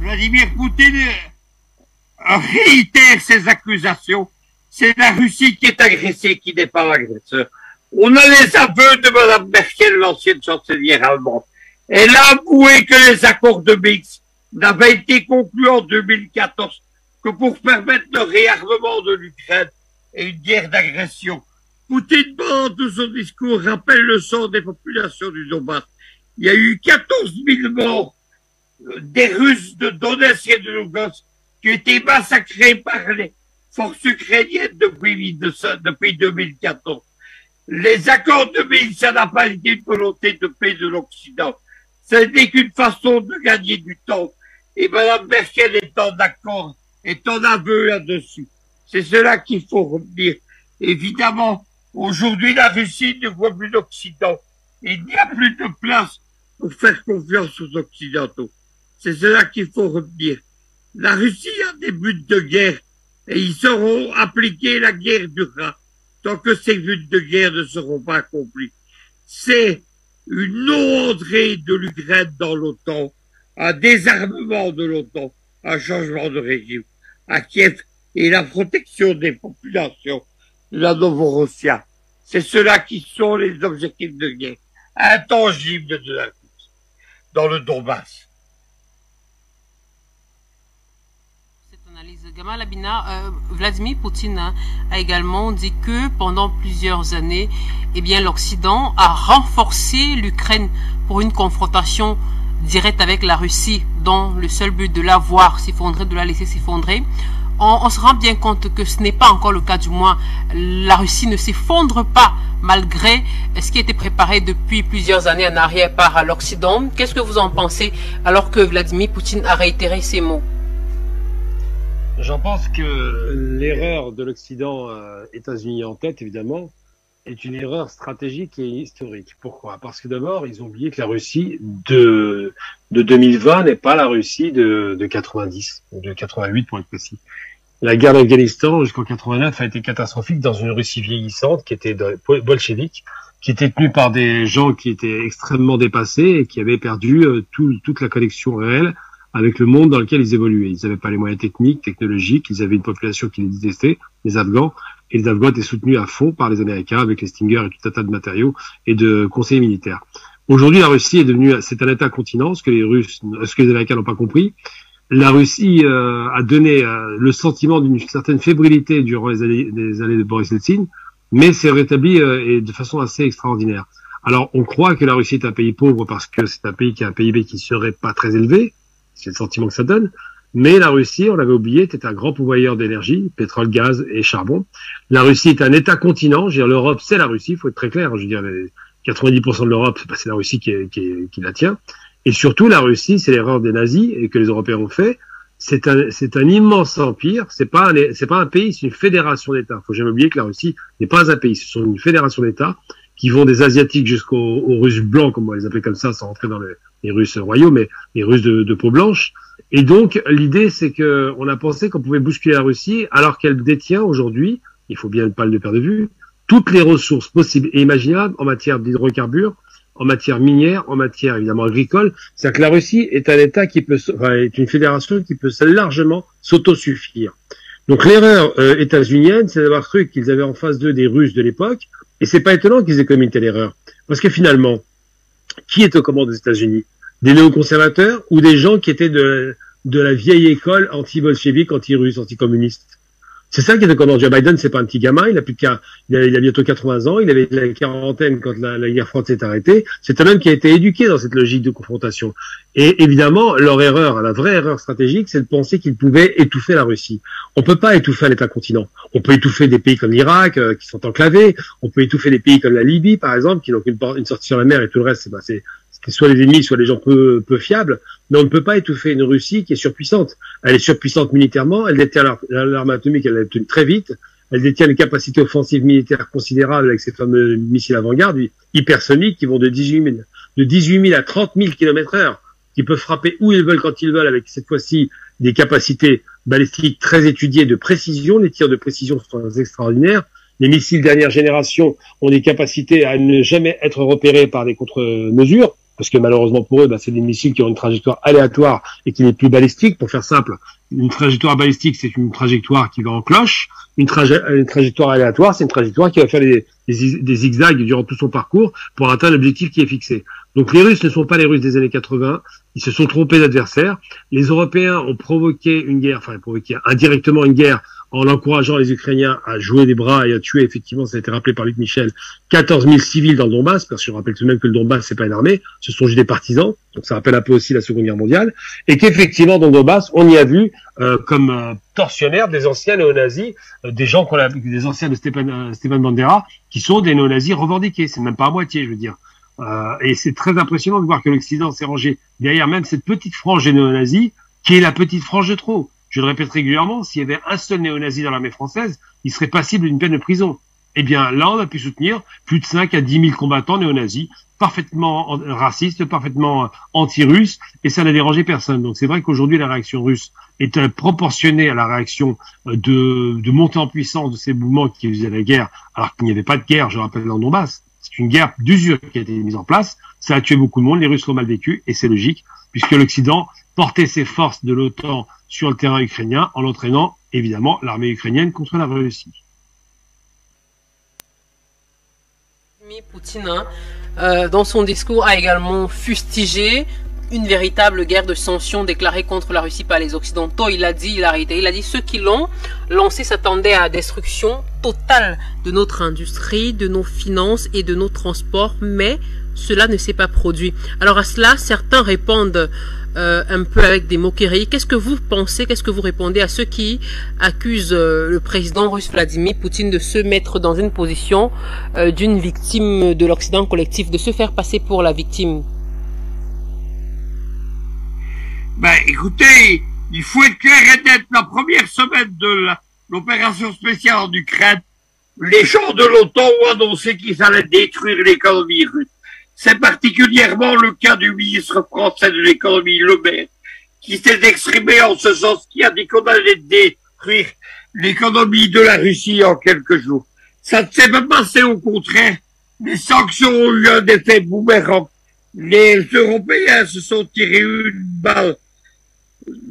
Vladimir Poutine réitère ses accusations. C'est la Russie qui est agressée, qui n'est pas l'agresseur. On a les aveux de Mme Merkel, l'ancienne chancelière allemande. Elle a avoué que les accords de Minsk n'avaient été conclus en 2014 que pour permettre le réarmement de l'Ukraine et une guerre d'agression. Poutine, pendant tout son discours, rappelle le sort des populations du Donbass. Il y a eu 14 000 morts des Russes de Donetsk et de Lugansk qui ont été massacrés par les forces ukrainiennes depuis 2014. Les accords de Minsk, ça n'a pas été une volonté de paix de l'Occident. Ça n'est qu'une façon de gagner du temps. Et Mme Merkel est en accord, est en aveu là-dessus. C'est cela qu'il faut retenir. Évidemment, aujourd'hui, la Russie ne voit plus l'Occident. Il n'y a plus de place pour faire confiance aux Occidentaux. C'est cela qu'il faut retenir. La Russie a des buts de guerre et ils sauront appliquer la guerre durera tant que ces buts de guerre ne seront pas accomplis. C'est une non-entrée de l'Ukraine dans l'OTAN, un désarmement de l'OTAN, un changement de régime à Kiev et la protection des populations de la Novorossia. C'est cela qui sont les objectifs de guerre intangibles de la Russie dans le Donbass. Gamal Abina, Vladimir Poutine a également dit que pendant plusieurs années, eh bien, l'Occident a renforcé l'Ukraine pour une confrontation directe avec la Russie, dont le seul but de la voir s'effondrer, de la laisser s'effondrer. On se rend bien compte que ce n'est pas encore le cas, du moins la Russie ne s'effondre pas malgré ce qui a été préparé depuis plusieurs années en arrière par l'Occident. Qu'est-ce que vous en pensez alors que Vladimir Poutine a réitéré ces mots? J'en pense que l'erreur de l'Occident, États-Unis en tête évidemment, est une erreur stratégique et historique. Pourquoi? Parce que d'abord, ils ont oublié que la Russie de 2020 n'est pas la Russie de 90, ou de 88 pour être précis. La guerre d'Afghanistan jusqu'en 89 a été catastrophique dans une Russie vieillissante qui était bolchevique, qui était tenue par des gens qui étaient extrêmement dépassés et qui avaient perdu toute la connexion réelle avec le monde dans lequel ils évoluaient. Ils n'avaient pas les moyens techniques, technologiques, ils avaient une population qui les détestait, les Afghans, et les Afghans étaient soutenus à fond par les Américains avec les Stinger et tout un tas de matériaux et de conseillers militaires. Aujourd'hui, la Russie est devenue, c'est un État-continent, ce que les Américains n'ont pas compris. La Russie a donné le sentiment d'une certaine fébrilité durant les années de Boris Yeltsin, mais c'est rétabli et de façon assez extraordinaire. Alors, on croit que la Russie est un pays pauvre parce que c'est un pays qui a un PIB qui serait pas très élevé, c'est le sentiment que ça donne, mais la Russie, on l'avait oublié, était un grand pourvoyeur d'énergie, pétrole, gaz et charbon. La Russie est un État-continent, je veux dire, l'Europe, c'est la Russie, il faut être très clair, je veux dire, 90% de l'Europe, c'est la Russie qui la tient. Et surtout, la Russie, c'est l'erreur des nazis et que les Européens ont fait. C'est un immense empire. C'est pas un pays, c'est une fédération d'États. Faut jamais oublier que la Russie n'est pas un pays. Ce sont une fédération d'États qui vont des Asiatiques jusqu'aux Russes blancs, comme on les appelle comme ça, sans rentrer dans les Russes royaux, mais les Russes de peau blanche. Et donc, l'idée, c'est que on a pensé qu'on pouvait bousculer la Russie, alors qu'elle détient aujourd'hui, il faut bien pas le perdre de vue, toutes les ressources possibles et imaginables en matière d'hydrocarbures, en matière minière, en matière évidemment agricole. C'est-à-dire que la Russie est un État est une fédération qui peut largement s'autosuffire. Donc l'erreur états-unienne, c'est d'avoir cru qu'ils avaient en face d'eux des Russes de l'époque, et c'est pas étonnant qu'ils aient commis une telle erreur. Parce que finalement, qui est aux commandes des États-Unis? Des néoconservateurs ou des gens qui étaient de la vieille école anti-bolchevique, anti-russe, anti-communiste? C'est ça qui est de commande. Joe Biden, c'est pas un petit gamin, il a bientôt 80 ans, il avait la quarantaine quand la guerre froide s'est arrêtée. C'est un homme qui a été éduqué dans cette logique de confrontation. Et évidemment, leur erreur, la vraie erreur stratégique, c'est de penser qu'ils pouvaient étouffer la Russie. On peut pas étouffer un État-continent. On peut étouffer des pays comme l'Irak, qui sont enclavés. On peut étouffer des pays comme la Libye, par exemple, qui n'ont qu'une sortie sur la mer et tout le reste, c'est soit les ennemis, soit les gens peu fiables, mais on ne peut pas étouffer une Russie qui est surpuissante. Elle est surpuissante militairement, elle détient l'arme atomique, elle l'obtient très vite, elle détient des capacités offensives militaires considérables avec ces fameux missiles avant-garde hypersoniques qui vont de 18 000 à 30 000 km/h, qui peuvent frapper où ils veulent quand ils veulent, avec cette fois-ci des capacités balistiques très étudiées de précision. Les tirs de précision sont extraordinaires. Les missiles dernière génération ont des capacités à ne jamais être repérés par des contre-mesures, parce que malheureusement pour eux, c'est des missiles qui ont une trajectoire aléatoire et qui n'est plus balistique. Pour faire simple, une trajectoire balistique, c'est une trajectoire qui va en cloche. Une trajectoire aléatoire, c'est une trajectoire qui va faire des zigzags durant tout son parcours pour atteindre l'objectif qui est fixé. Donc les Russes ne sont pas les Russes des années 80, ils se sont trompés d'adversaires. Les Européens ont provoqué une guerre, indirectement une guerre, en encourageant les Ukrainiens à jouer des bras et à tuer, effectivement, ça a été rappelé par Luc Michel, 14 000 civils dans le Donbass, parce que je rappelle tout de même que le Donbass, c'est pas une armée, ce sont juste des partisans, donc ça rappelle un peu aussi la Seconde Guerre mondiale, et qu'effectivement, dans le Donbass, on y a vu comme tortionnaires des anciens néo-nazis, des anciens de Stepan Bandera, qui sont des néo-nazis revendiqués, c'est même pas à moitié, je veux dire. Et c'est très impressionnant de voir que l'Occident s'est rangé derrière même cette petite frange des néo-nazis, qui est la petite frange de trop. Je le répète régulièrement, s'il y avait un seul néo-nazi dans l'armée française, il serait passible d'une peine de prison. Eh bien, là, on a pu soutenir plus de 5 à 10 000 combattants néo-nazis, parfaitement racistes, parfaitement anti-russes, et ça n'a dérangé personne. Donc c'est vrai qu'aujourd'hui, la réaction russe est proportionnée à la réaction de montée en puissance de ces mouvements qui faisaient la guerre, alors qu'il n'y avait pas de guerre, je rappelle, dans Donbass. C'est une guerre d'usure qui a été mise en place. Ça a tué beaucoup de monde, les Russes l'ont mal vécu, et c'est logique, puisque l'Occident portait ses forces de l'OTAN sur le terrain ukrainien en entraînant, évidemment, l'armée ukrainienne contre la Russie. Poutine, dans son discours, a également fustigé une véritable guerre de sanctions déclarée contre la Russie par les Occidentaux. Il a dit ceux qui l'ont lancé s'attendaient à la destruction totale de notre industrie, de nos finances et de nos transports, mais cela ne s'est pas produit. Alors à cela, certains répondent un peu avec des moqueries. Qu'est-ce que vous pensez, qu'est-ce que vous répondez à ceux qui accusent le président russe Vladimir Poutine de se mettre dans une position d'une victime de l'Occident collectif, de se faire passer pour la victime? Ben, écoutez, il faut être clair et net. La première semaine de l'opération spéciale en Ukraine, les gens de l'OTAN ont annoncé qu'ils allaient détruire l'économie russe. C'est particulièrement le cas du ministre français de l'économie, Le Maire, qui s'est exprimé en ce sens, qui a dit qu'on allait détruire l'économie de la Russie en quelques jours. Ça ne s'est pas passé, au contraire. Les sanctions ont eu un effet boomerang. Les Européens se sont tirés une balle,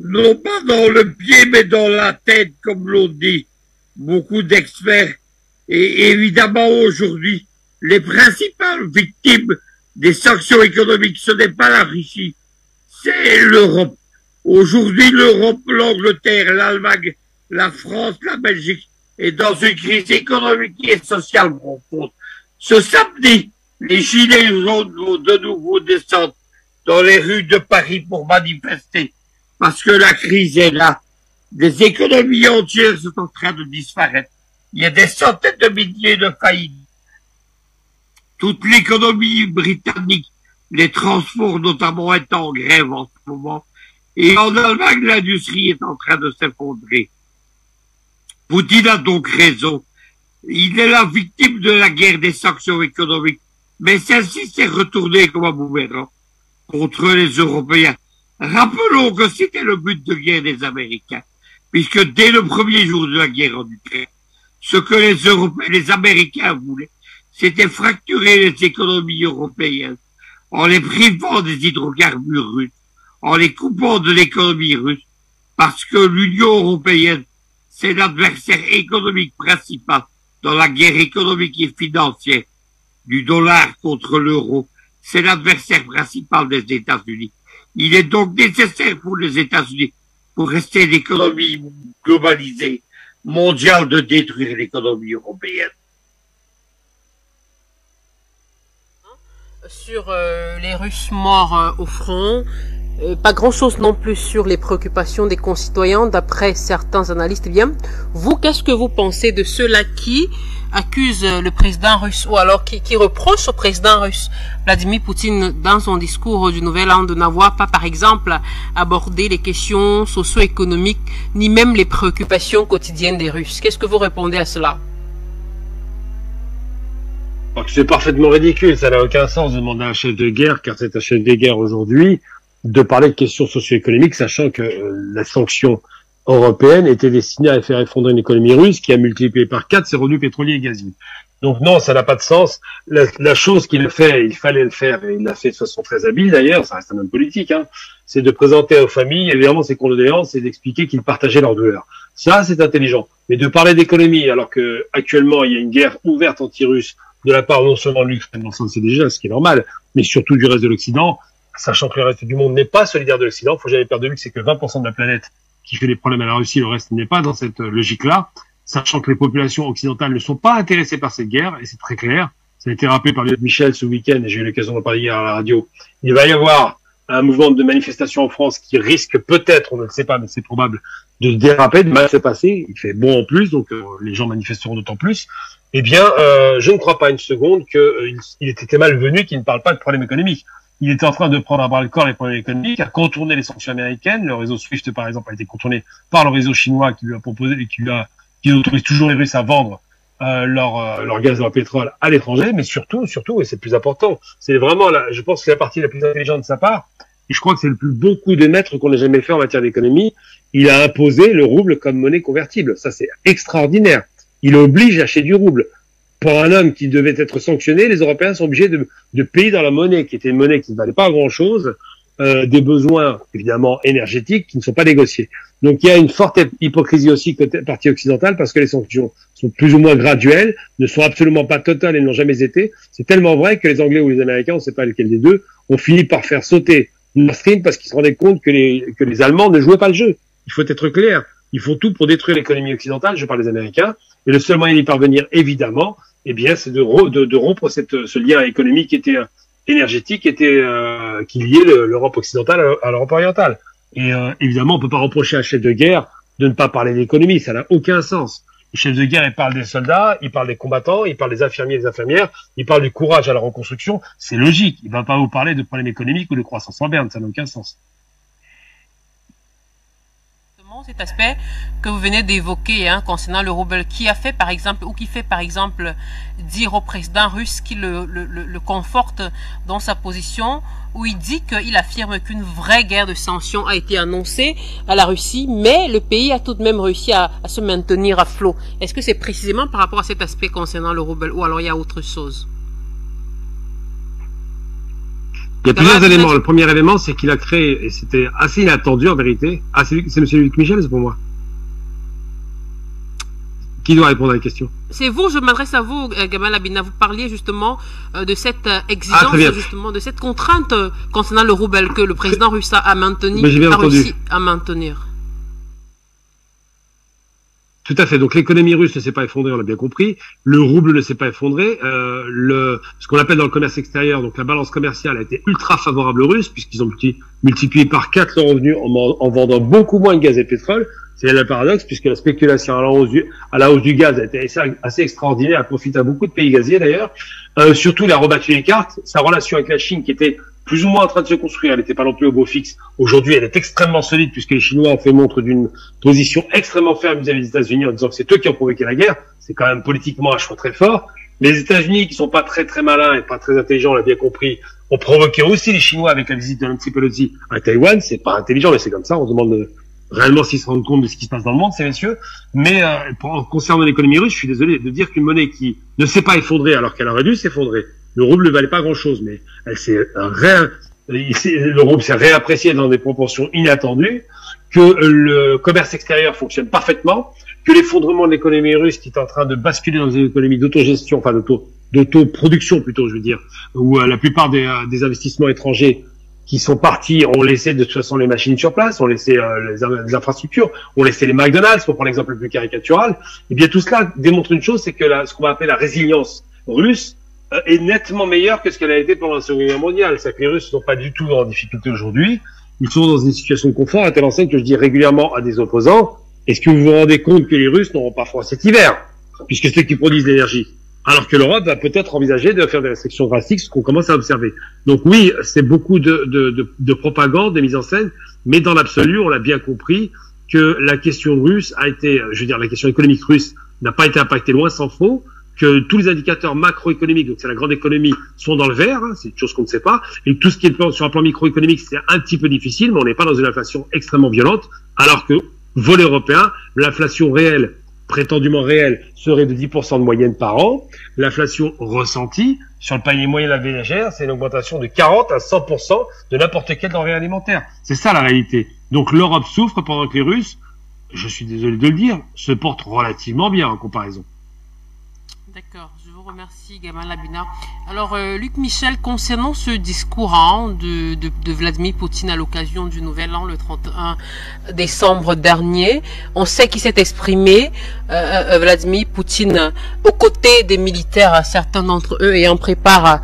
non pas dans le pied, mais dans la tête, comme l'ont dit beaucoup d'experts. Et évidemment, aujourd'hui, les principales victimes des sanctions économiques, ce n'est pas la Russie, c'est l'Europe. Aujourd'hui, l'Europe, l'Angleterre, l'Allemagne, la France, la Belgique est dans une crise économique et sociale profonde. Ce samedi, les gilets jaunes vont de nouveau descendre dans les rues de Paris pour manifester, parce que la crise est là. Des économies entières sont en train de disparaître. Il y a des centaines de milliers de faillites. Toute l'économie britannique, les transports notamment, est en grève en ce moment. Et en Allemagne, l'industrie est en train de s'effondrer. Poutine a donc raison. Il est la victime de la guerre des sanctions économiques. Mais celle-ci s'est retournée comme un boomerang contre les Européens. Rappelons que c'était le but de guerre des Américains, puisque dès le premier jour de la guerre en Ukraine, ce que les Européens, les Américains voulaient, c'était fracturer les économies européennes en les privant des hydrocarbures russes, en les coupant de l'économie russe, parce que l'Union européenne, c'est l'adversaire économique principal dans la guerre économique et financière du dollar contre l'euro. C'est l'adversaire principal des États-Unis. Il est donc nécessaire pour les États-Unis, pour rester l'économie globalisée mondiale, de détruire l'économie européenne. Sur les Russes morts au front, pas grand-chose non plus sur les préoccupations des concitoyens, d'après certains analystes. Eh bien, vous, qu'est-ce que vous pensez de ceux-là qui accusent le président russe, ou alors qui reprochent au président russe Vladimir Poutine, dans son discours du Nouvel An, de n'avoir pas, par exemple, abordé les questions socio-économiques, ni même les préoccupations quotidiennes des Russes? Qu'est-ce que vous répondez à cela? C'est parfaitement ridicule, ça n'a aucun sens de demander à un chef de guerre, car c'est un chef de guerre aujourd'hui, de parler de questions socio-économiques, sachant que la sanction européenne était destinée à faire effondrer une économie russe qui a multiplié par 4 ses revenus pétroliers et gaziers. Donc non, ça n'a pas de sens. La chose qu'il a fait, il fallait le faire, et il l'a fait de façon très habile d'ailleurs, ça reste un homme politique, hein, c'est de présenter aux familles, évidemment, ses condoléances et d'expliquer qu'il partageait leur douleur. Ça, c'est intelligent. Mais de parler d'économie, alors que actuellement il y a une guerre ouverte anti-russe de la part non seulement de l'Ukraine, dans le sens c'est déjà ce qui est normal, mais surtout du reste de l'Occident, sachant que le reste du monde n'est pas solidaire de l'Occident. Il faut jamais perdre de vue que c'est que 20% de la planète qui fait des problèmes à la Russie, le reste n'est pas dans cette logique-là, sachant que les populations occidentales ne sont pas intéressées par cette guerre, et c'est très clair. Ça a été rappelé par Michel ce week-end, et j'ai eu l'occasion d'en parler hier à la radio. Il va y avoir un mouvement de manifestation en France qui risque peut-être, on ne le sait pas, mais c'est probable, de déraper, de mal se passer. Il fait bon en plus, donc les gens manifesteront d'autant plus. Eh bien, je ne crois pas une seconde qu'il était malvenu qu'il ne parle pas de problèmes économiques. Il était en train de prendre à bras le corps les problèmes économiques, à contourner les sanctions américaines. Le réseau SWIFT, par exemple, a été contourné par le réseau chinois qui lui a proposé, qui autorise toujours les Russes à vendre leur gaz et leur pétrole à l'étranger, mais surtout, et c'est le plus important, c'est vraiment je pense que c'est la partie la plus intelligente de sa part, et je crois que c'est le plus beau coup de maître qu'on ait jamais fait en matière d'économie. Il a imposé le rouble comme monnaie convertible. Ça, c'est extraordinaire. Il oblige à acheter du rouble. Pour un homme qui devait être sanctionné, les Européens sont obligés de payer dans la monnaie, qui était une monnaie qui ne valait pas grand-chose, des besoins, évidemment, énergétiques qui ne sont pas négociés. Donc, il y a une forte hypocrisie aussi côté partie occidentale, parce que les sanctions sont plus ou moins graduelles, ne sont absolument pas totales et n'ont jamais été. C'est tellement vrai que les Anglais ou les Américains, on ne sait pas lequel des deux, ont fini par faire sauter Nord Stream parce qu'ils se rendaient compte que les Allemands ne jouaient pas le jeu. Il faut être clair. Ils font tout pour détruire l'économie occidentale, je parle des Américains, et le seul moyen d'y parvenir, évidemment, eh bien, c'est de rompre ce lien économique qui était énergétique, qui liait l'Europe occidentale à l'Europe orientale. Et évidemment, on peut pas reprocher à un chef de guerre de ne pas parler d'économie, ça n'a aucun sens. Le chef de guerre, il parle des soldats, il parle des combattants, il parle des infirmiers et des infirmières, il parle du courage à la reconstruction, c'est logique. Il va pas vous parler de problèmes économiques ou de croissance en berne, ça n'a aucun sens. Cet aspect que vous venez d'évoquer concernant le rouble, qui fait par exemple dire au président russe qu'il le conforte dans sa position, où il dit qu'il affirme qu'une vraie guerre de sanctions a été annoncée à la Russie, mais le pays a tout de même réussi à se maintenir à flot. Est-ce que c'est précisément par rapport à cet aspect concernant le rouble, ou alors il y a autre chose? Il y a plusieurs éléments. Le premier élément, c'est qu'il a créé, et c'était assez inattendu en vérité. Ah, c'est monsieur Luc Michel, c'est pour moi. Qui doit répondre à la question? C'est vous, je m'adresse à vous, Gamal Abina. Vous parliez justement de cette exigence, justement, de cette contrainte concernant le rouble que le président russe a réussi à maintenir. Tout à fait. Donc l'économie russe ne s'est pas effondrée, on l'a bien compris. Le rouble ne s'est pas effondré. Ce qu'on appelle dans le commerce extérieur, donc la balance commerciale a été ultra favorable aux Russes puisqu'ils ont multiplié par 4 leurs revenus en vendant beaucoup moins de gaz et de pétrole. C'est le paradoxe puisque la spéculation à la hausse du gaz a été assez extraordinaire. Elle profite à beaucoup de pays gaziers d'ailleurs. Surtout, il a rebattu les cartes. Sa relation avec la Chine qui était plus ou moins en train de se construire, elle n'était pas non plus au beau fixe. Aujourd'hui, elle est extrêmement solide puisque les Chinois ont fait montre d'une position extrêmement ferme vis-à-vis des États-Unis en disant que c'est eux qui ont provoqué la guerre. C'est quand même politiquement un choix très fort. Les États-Unis, qui sont pas très très malins et pas très intelligents, on l'a bien compris, ont provoqué aussi les Chinois avec la visite de Nancy Pelosi à Taïwan. C'est pas intelligent, mais c'est comme ça. On se demande réellement s'ils se rendent compte de ce qui se passe dans le monde, ces messieurs. Mais concernant l'économie russe, je suis désolé de dire qu'une monnaie qui ne s'est pas effondrée alors qu'elle aurait dû s'effondrer. Le rouble ne valait pas grand-chose, mais le rouble s'est réapprécié dans des proportions inattendues, que le commerce extérieur fonctionne parfaitement, que l'effondrement de l'économie russe qui est en train de basculer dans une économie d'autogestion, enfin d'autoproduction plutôt, je veux dire, où la plupart des investissements étrangers qui sont partis ont laissé de toute façon les machines sur place, ont laissé les infrastructures, ont laissé les McDonald's, pour prendre l'exemple le plus caricatural. Et bien tout cela démontre une chose, c'est que ce qu'on va appeler la résilience russe est nettement meilleure que ce qu'elle a été pendant la Seconde Guerre mondiale. C'est-à-dire que les Russes ne sont pas du tout en difficulté aujourd'hui. Ils sont dans une situation de confort à telle enseigne que je dis régulièrement à des opposants, est-ce que vous vous rendez compte que les Russes n'auront pas froid cet hiver, puisque c'est eux qui produisent l'énergie, alors que l'Europe va peut-être envisager de faire des restrictions drastiques, ce qu'on commence à observer. Donc oui, c'est beaucoup de propagande, de mise en scène, mais dans l'absolu, on l'a bien compris que la question russe a été, je veux dire, la question économique russe n'a pas été impactée, loin s'en faut, que tous les indicateurs macroéconomiques, donc c'est la grande économie, sont dans le vert, c'est une chose qu'on ne sait pas, et tout ce qui est sur un plan microéconomique, c'est un petit peu difficile, mais on n'est pas dans une inflation extrêmement violente, alors que, volet européen, l'inflation réelle, prétendument réelle, serait de 10% de moyenne par an. L'inflation ressentie, sur le panier moyen de la ménagère, c'est une augmentation de 40 à 100% de n'importe quel denrée alimentaire. C'est ça la réalité. Donc l'Europe souffre pendant que les Russes, je suis désolé de le dire, se portent relativement bien en comparaison. D'accord, je vous remercie Gamal Abina. Alors Luc Michel, concernant ce discours de Vladimir Poutine à l'occasion du Nouvel An le 31 décembre dernier, on sait qu'il s'est exprimé, Vladimir Poutine, aux côtés des militaires, certains d'entre eux ayant préparé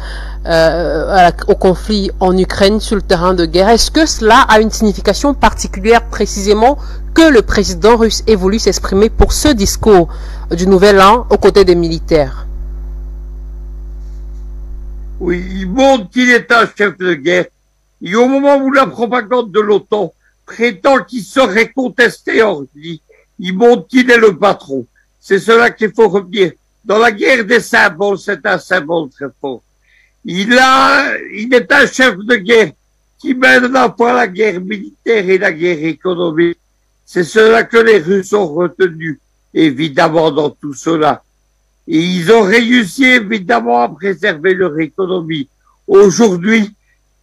au conflit en Ukraine sur le terrain de guerre. Est-ce que cela a une signification particulière précisément que le président russe ait voulu s'exprimer pour ce discours du Nouvel An aux côtés des militaires? Oui, il montre qu'il est un chef de guerre. Et au moment où la propagande de l'OTAN prétend qu'il serait contesté hors lui, il montre qu'il est le patron. C'est cela qu'il faut retenir. Dans la guerre des symboles, c'est un symbole très fort. Il est un chef de guerre qui mène à la fois la guerre militaire et la guerre économique. C'est cela que les Russes ont retenu, évidemment, dans tout cela. Et ils ont réussi, évidemment, à préserver leur économie. Aujourd'hui,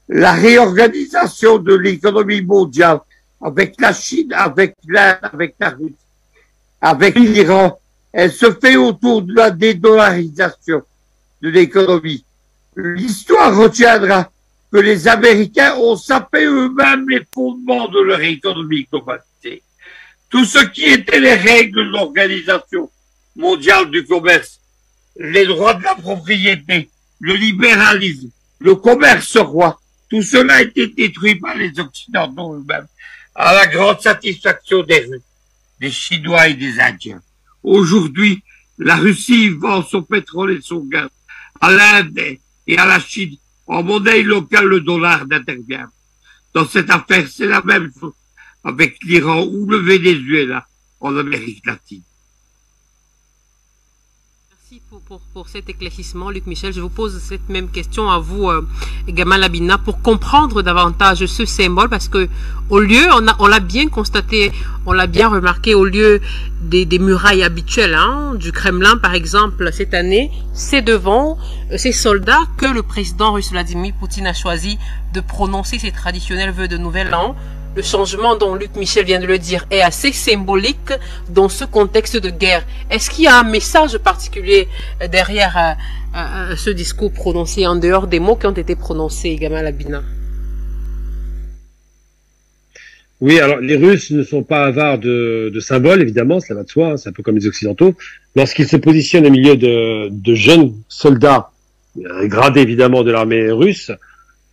la réorganisation de l'économie mondiale, avec la Chine, avec l'Inde, avec la Russie, avec l'Iran, elle se fait autour de la dédollarisation de l'économie. L'histoire retiendra que les Américains ont sapé eux-mêmes les fondements de leur économie globalisée. Tout ce qui était les règles de l'Organisation mondiale du commerce, les droits de la propriété, le libéralisme, le commerce roi, tout cela a été détruit par les Occidentaux eux-mêmes, à la grande satisfaction des Russes, des Chinois et des Indiens. Aujourd'hui, la Russie vend son pétrole et son gaz à l'Inde et à la Chine. En monnaie locale, le dollar n'intervient. Dans cette affaire, c'est la même chose avec l'Iran ou le Venezuela en Amérique latine. Merci pour cet éclaircissement, Luc Michel. Je vous pose cette même question à vous, Gamal Abina, pour comprendre davantage ce symbole, parce que au lieu, on l'a bien constaté, on l'a bien remarqué, au lieu des murailles habituelles, du Kremlin par exemple, cette année, c'est devant ces soldats que le président russe Vladimir Poutine a choisi de prononcer ses traditionnels vœux de nouvel an. Le changement dont Luc Michel vient de le dire est assez symbolique dans ce contexte de guerre. Est-ce qu'il y a un message particulier derrière ce discours prononcé en dehors des mots qui ont été prononcés, Gamal Abina? Oui, alors les Russes ne sont pas avares de symboles, évidemment, cela va de soi, c'est un peu comme les Occidentaux. Lorsqu'ils se positionnent au milieu de jeunes soldats, gradés évidemment de l'armée russe,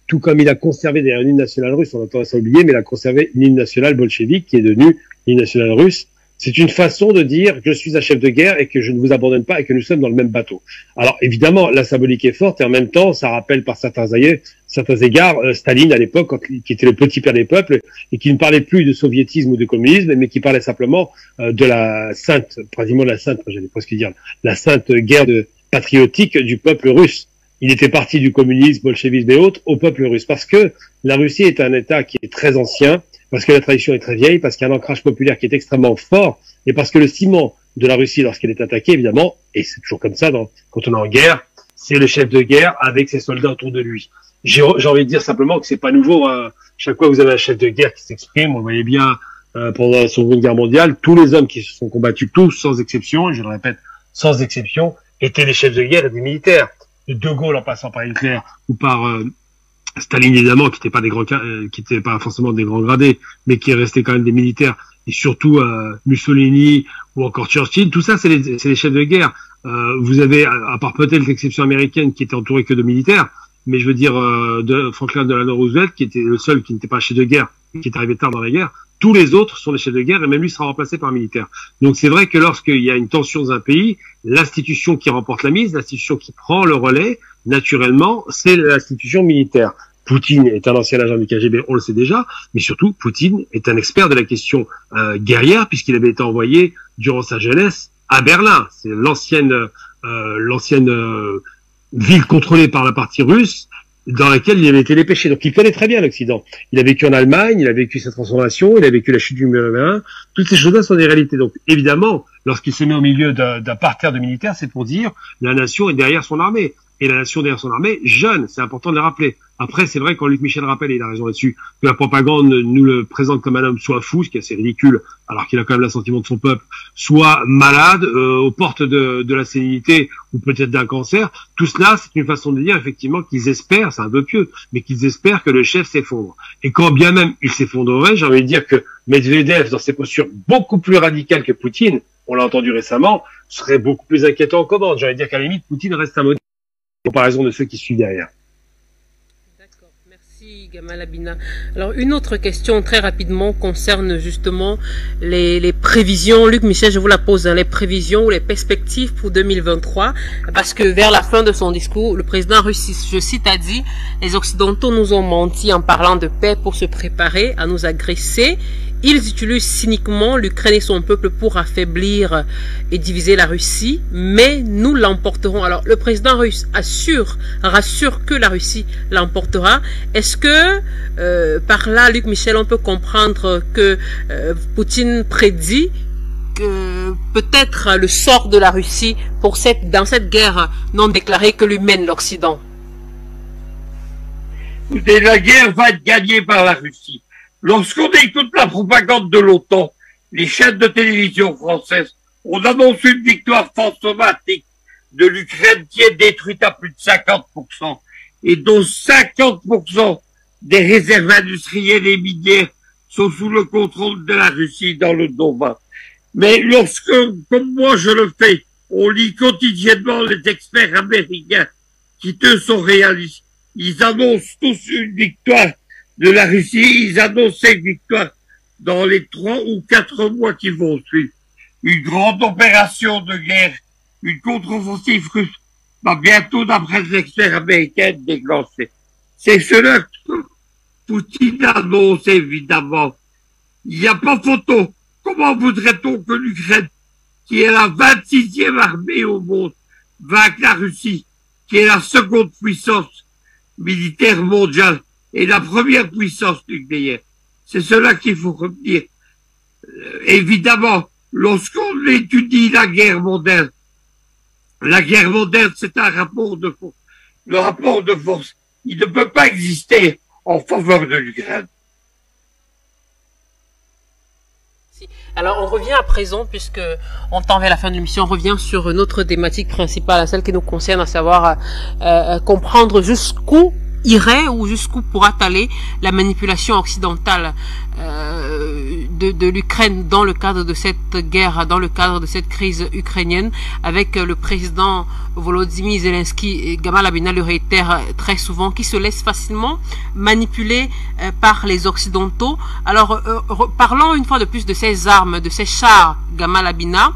tout comme il a conservé d'ailleurs une hymne nationale russe, on a tendance à oublier, mais il a conservé une hymne nationale bolchevique qui est devenue l'hymne nationale russe. C'est une façon de dire que je suis un chef de guerre et que je ne vous abandonne pas et que nous sommes dans le même bateau. Alors évidemment, la symbolique est forte et en même temps, ça rappelle par certains égards Staline à l'époque, qui était le petit père des peuples et qui ne parlait plus de soviétisme ou de communisme, mais qui parlait simplement de la sainte, pratiquement de la sainte, j'allais presque dire, la sainte guerre patriotique du peuple russe. Il était parti du communisme, bolchevisme et autres au peuple russe, parce que la Russie est un État qui est très ancien, parce que la tradition est très vieille, parce qu'il y a un ancrage populaire qui est extrêmement fort, et parce que le ciment de la Russie, lorsqu'elle est attaquée, évidemment, et c'est toujours comme ça quand on est en guerre, c'est le chef de guerre avec ses soldats autour de lui. J'ai envie de dire simplement que c'est pas nouveau. Chaque fois que vous avez un chef de guerre qui s'exprime, on le voyait bien pendant la Seconde Guerre mondiale, tous les hommes qui se sont combattus, tous sans exception, et je le répète, sans exception, étaient des chefs de guerre et des militaires. De Gaulle en passant par Hitler ou par Staline évidemment, qui n'étaient pas forcément des grands gradés, mais qui restaient quand même des militaires, et surtout Mussolini ou encore Churchill, tout ça c'est les chefs de guerre. Vous avez, à part peut-être l'exception américaine qui était entourée que de militaires, mais je veux dire de Franklin Delano Roosevelt, qui était le seul qui n'était pas chef de guerre, qui est arrivé tard dans la guerre. Tous les autres sont des chefs de guerre et même lui sera remplacé par un militaire. Donc c'est vrai que lorsqu'il y a une tension dans un pays, l'institution qui remporte la mise, l'institution qui prend le relais, naturellement, c'est l'institution militaire. Poutine est un ancien agent du KGB, on le sait déjà, mais surtout Poutine est un expert de la question guerrière puisqu'il avait été envoyé durant sa jeunesse à Berlin. C'est l'ancienne ville contrôlée par la partie russe, dans laquelle il avait été dépêché. Donc il connaît très bien l'Occident. Il a vécu en Allemagne, il a vécu sa transformation, il a vécu la chute du mur de Berlin. Toutes ces choses-là sont des réalités. Donc évidemment, lorsqu'il se met au milieu d'un parterre de militaires, c'est pour dire la nation est derrière son armée. Et la nation derrière son armée, jeune, c'est important de le rappeler. Après, c'est vrai, quand Luc Michel rappelle, et il a raison là-dessus, que la propagande nous le présente comme un homme soit fou, ce qui est assez ridicule, alors qu'il a quand même l'assentiment de son peuple, soit malade, aux portes de la sénilité, ou peut-être d'un cancer. Tout cela, c'est une façon de dire, effectivement, qu'ils espèrent, c'est un peu pieux, mais qu'ils espèrent que le chef s'effondre. Et quand bien même il s'effondrerait, j'ai envie de dire que Medvedev, dans ses postures beaucoup plus radicales que Poutine, on l'a entendu récemment, serait beaucoup plus inquiétant en commande. J'ai envie de dire qu'à la limite, Poutine reste un modèle en comparaison de ceux qui suivent derrière. D'accord, merci Gamal Abina. Alors une autre question très rapidement concerne justement les prévisions. Luc Michel, je vous la pose, les prévisions ou les perspectives pour 2023, parce que vers la fin de son discours, le président russe, je cite, a dit « Les Occidentaux nous ont menti en parlant de paix pour se préparer à nous agresser Ils utilisent cyniquement l'Ukraine et son peuple pour affaiblir et diviser la Russie, mais nous l'emporterons. Alors, le président russe rassure que la Russie l'emportera. Est-ce que, par là, Luc Michel, on peut comprendre que Poutine prédit que peut-être le sort de la Russie dans cette guerre non déclarée que lui mène l'Occident? La guerre va être gagnée par la Russie. Lorsqu'on écoute la propagande de l'OTAN, les chaînes de télévision françaises, on annonce une victoire fantomatique de l'Ukraine qui est détruite à plus de 50%, et dont 50% des réserves industrielles et minières sont sous le contrôle de la Russie dans le Donbass. Mais lorsque, comme moi je le fais, on lit quotidiennement les experts américains qui, eux, sont réalistes, ils annoncent tous une victoire de la Russie, ils annoncent une victoire dans les 3 ou 4 mois qui vont suivre. Une grande opération de guerre, une contre-offensive russe va bientôt, d'après les experts américains, être déclenchée. C'est cela que Poutine annonce, évidemment. Il n'y a pas photo. Comment voudrait-on que l'Ukraine, qui est la 26e armée au monde, vainque la Russie, qui est la seconde puissance militaire mondiale et la première puissance nucléaire? C'est cela qu'il faut retenir. Évidemment, lorsqu'on étudie la guerre moderne, c'est un rapport de force. Le rapport de force, il ne peut pas exister en faveur de l'Ukraine. Alors on revient à présent, puisque on tend vers la fin de l'émission, on revient sur notre thématique principale, celle qui nous concerne, à savoir comprendre jusqu'où irait ou jusqu'où pourra aller la manipulation occidentale de l'Ukraine dans le cadre de cette guerre, dans le cadre de cette crise ukrainienne, avec le président Volodymyr Zelensky et Gamal Abina le réitère très souvent, qui se laisse facilement manipuler par les Occidentaux. Alors parlons une fois de plus de ces armes, de ces chars Gamal Abina.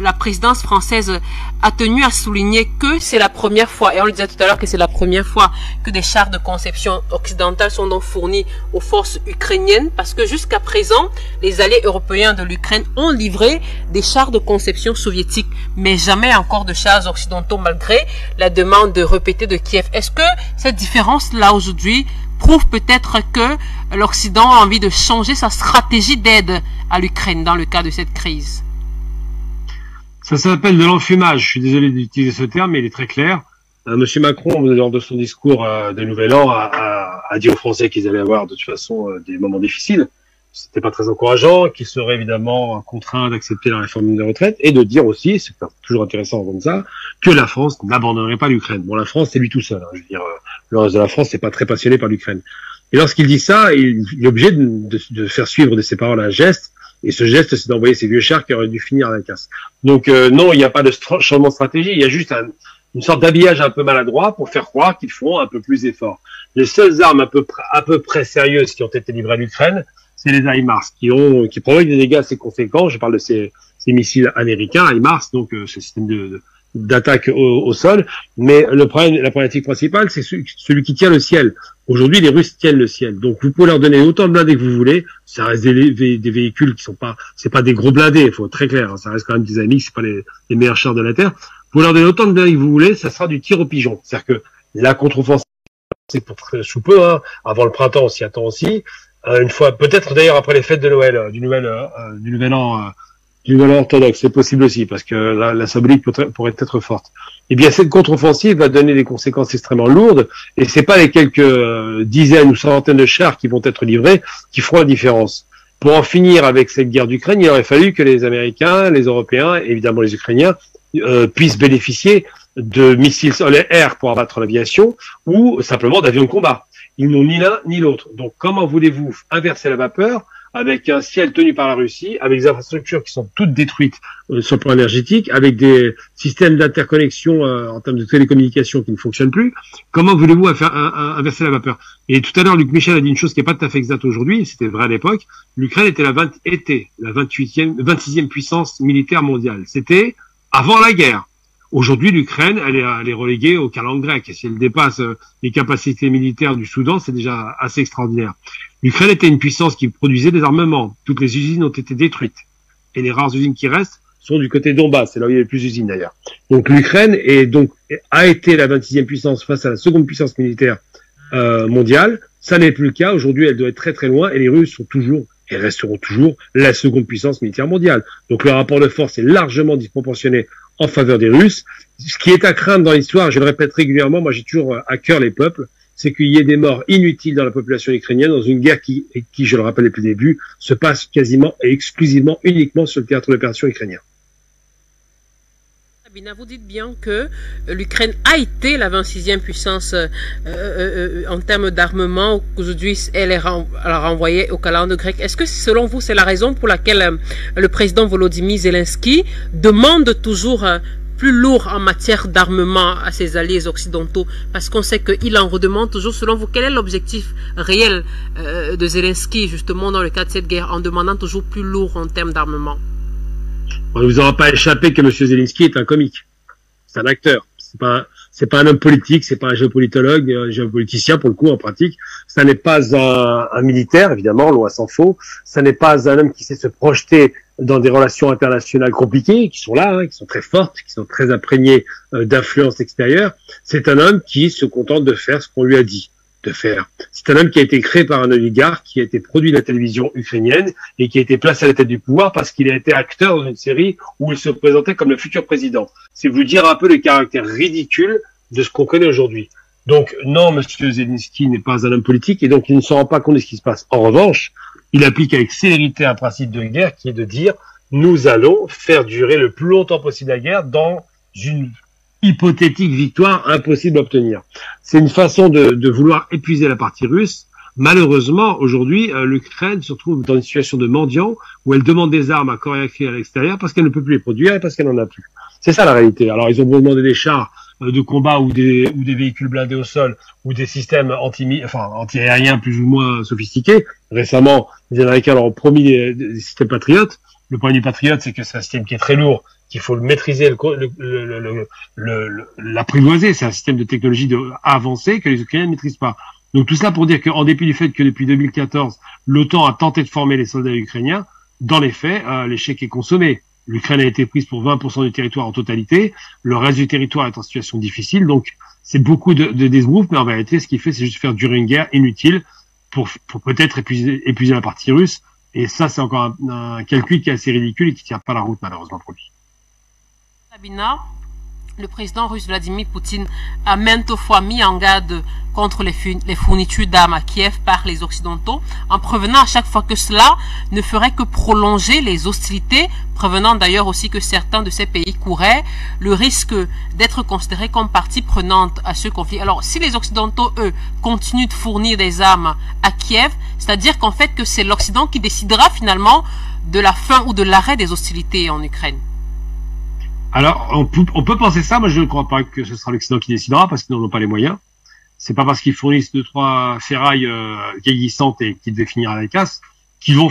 La présidence française a tenu à souligner que c'est la première fois, et on le disait tout à l'heure que c'est la première fois que des chars de conception occidentale sont donc fournis aux forces ukrainiennes, parce que jusqu'à présent, les alliés européens de l'Ukraine ont livré des chars de conception soviétique, mais jamais encore de chars occidentaux, malgré la demande répétée de Kiev. Est-ce que cette différence-là aujourd'hui prouve peut-être que l'Occident a envie de changer sa stratégie d'aide à l'Ukraine dans le cas de cette crise? Ça s'appelle de l'enfumage. Je suis désolé d'utiliser ce terme, mais il est très clair. Monsieur Macron, lors de son discours de Nouvel An, a dit aux Français qu'ils allaient avoir de toute façon des moments difficiles. C'était pas très encourageant, qu'ils seraient évidemment contraints d'accepter la réforme des retraites, et de dire aussi, c'est toujours intéressant d'entendre ça, que la France n'abandonnerait pas l'Ukraine. Bon, la France, c'est lui tout seul. Hein, je veux dire, le reste de la France n'est pas très passionné par l'Ukraine. Et lorsqu'il dit ça, il est obligé de faire suivre de ses paroles un geste. Et ce geste, c'est d'envoyer ces vieux chars qui auraient dû finir à la casse. Donc non, il n'y a pas de changement de stratégie. Il y a juste une sorte d'habillage un peu maladroit pour faire croire qu'ils font un peu plus d'efforts. Les seules armes à peu près sérieuses qui ont été livrées à l'Ukraine, c'est les HIMARS, qui provoquent des dégâts assez conséquents. Je parle de ces missiles américains, HIMARS, donc ce système d'attaque au sol. Mais la problématique principale, c'est celui qui tient le ciel. Aujourd'hui, les Russes tiennent le ciel. Donc, vous pouvez leur donner autant de blindés que vous voulez. Ça reste des véhicules qui sont pas, c'est pas des gros blindés. Il faut être très clair. Hein, ça reste quand même des amis. C'est pas les meilleurs chars de la Terre. Vous pouvez leur donner autant de blindés que vous voulez. Ça sera du tir au pigeon. C'est-à-dire que la contre-offensive, c'est pour très sous peu, hein. Avant le printemps, on s'y attend aussi. Une fois, peut-être d'ailleurs après les fêtes de Noël, du nouvel an orthodoxe, c'est possible aussi, parce que la symbolique pourrait être forte. Eh bien, cette contre-offensive va donner des conséquences extrêmement lourdes, et c'est pas les quelques dizaines ou centaines de chars qui vont être livrés qui feront la différence. Pour en finir avec cette guerre d'Ukraine, il aurait fallu que les Américains, les Européens, et évidemment les Ukrainiens, puissent bénéficier de missiles sol-air pour abattre l'aviation, ou simplement d'avions de combat. Ils n'ont ni l'un ni l'autre. Donc, comment voulez-vous inverser la vapeur avec un ciel tenu par la Russie, avec des infrastructures qui sont toutes détruites sur le plan énergétique, avec des systèmes d'interconnexion en termes de télécommunications qui ne fonctionnent plus? Comment voulez-vous inverser la vapeur? Et tout à l'heure, Luc Michel a dit une chose qui n'est pas tout à fait exacte aujourd'hui, c'était vrai à l'époque. L'Ukraine était la 26e puissance militaire mondiale. C'était avant la guerre. Aujourd'hui, l'Ukraine, elle est reléguée aux calendes grecques. Et si elle dépasse les capacités militaires du Soudan, c'est déjà assez extraordinaire. L'Ukraine était une puissance qui produisait des armements. Toutes les usines ont été détruites. Et les rares usines qui restent sont du côté Donbass. C'est là où il y a les plus d'usines d'ailleurs. Donc l'Ukraine a été la 26e puissance face à la seconde puissance militaire mondiale. Ça n'est plus le cas. Aujourd'hui, elle doit être très très loin. Et les Russes sont toujours et resteront toujours la seconde puissance militaire mondiale. Donc le rapport de force est largement disproportionné en faveur des Russes. Ce qui est à craindre dans l'histoire, je le répète régulièrement, moi j'ai toujours à cœur les peuples, c'est qu'il y ait des morts inutiles dans la population ukrainienne dans une guerre qui, je le rappelle depuis le début, se passe quasiment et exclusivement, uniquement sur le théâtre d'opération ukrainien. Vous dites bien que l'Ukraine a été la 26e puissance en termes d'armement. Aujourd'hui, elle est renvoyée au calendrier grec. Est-ce que, selon vous, c'est la raison pour laquelle le président Volodymyr Zelensky demande toujours plus lourd en matière d'armement à ses alliés occidentaux? Parce qu'on sait qu'il en redemande toujours. Selon vous, quel est l'objectif réel de Zelensky, justement, dans le cadre de cette guerre, en demandant toujours plus lourd en termes d'armement? On ne vous aura pas échappé que M. Zelensky est un comique. C'est un acteur. C'est pas un homme politique, c'est pas un géopolitologue, un géopoliticien pour le coup en pratique. Ça n'est pas un militaire, évidemment, loin s'en faut. Ça n'est pas un homme qui sait se projeter dans des relations internationales compliquées, qui sont là, qui sont très fortes, qui sont très imprégnées d'influence extérieure. C'est un homme qui se contente de faire ce qu'on lui a dit de faire. C'est un homme qui a été créé par un oligarque, qui a été produit de la télévision ukrainienne et qui a été placé à la tête du pouvoir parce qu'il a été acteur dans une série où il se présentait comme le futur président. C'est vous dire un peu le caractère ridicule de ce qu'on connaît aujourd'hui. Donc non, M. Zelensky n'est pas un homme politique et donc il ne se rend pas compte de ce qui se passe. En revanche, il applique avec célérité un principe de guerre qui est de dire nous allons faire durer le plus longtemps possible la guerre dans une hypothétique victoire impossible à obtenir. C'est une façon de vouloir épuiser la partie russe. Malheureusement, aujourd'hui, l'Ukraine se retrouve dans une situation de mendiant où elle demande des armes à corps et à cri à l'extérieur parce qu'elle ne peut plus les produire et parce qu'elle n'en a plus. C'est ça la réalité. Alors ils ont beau demander des chars de combat ou des véhicules blindés au sol ou des systèmes anti-aériens plus ou moins sophistiqués. Récemment, les Américains leur ont promis des systèmes patriotes. Le problème du patriote, c'est que c'est un système qui est très lourd, qu'il faut le maîtriser, l'apprivoiser. C'est un système de technologie avancé que les Ukrainiens ne maîtrisent pas. Donc tout cela pour dire qu'en dépit du fait que depuis 2014, l'OTAN a tenté de former les soldats ukrainiens, dans les faits, l'échec est consommé. L'Ukraine a été prise pour 20% du territoire en totalité. Le reste du territoire est en situation difficile. Donc c'est beaucoup de désbrouf, mais en vérité, ce qu'il fait, c'est juste faire durer une guerre inutile pour peut-être épuiser la partie russe. Et ça, c'est encore un calcul qui est assez ridicule et qui tient pas la route, malheureusement, pour lui. Sabina, le président russe Vladimir Poutine a maintes fois mis en garde contre les fournitures d'armes à Kiev par les Occidentaux, en prévenant à chaque fois que cela ne ferait que prolonger les hostilités, prévenant d'ailleurs aussi que certains de ces pays couraient le risque d'être considérés comme partie prenante à ce conflit. Alors, si les Occidentaux, eux, continuent de fournir des armes à Kiev, c'est-à-dire qu'en fait que c'est l'Occident qui décidera finalement de la fin ou de l'arrêt des hostilités en Ukraine. Alors, on peut penser ça, moi je ne crois pas que ce sera l'Occident qui décidera, parce qu'ils n'en ont pas les moyens. C'est pas parce qu'ils fournissent 2-3 ferrailles vieillissantes et qui devaient finir à la casse qu'ils vont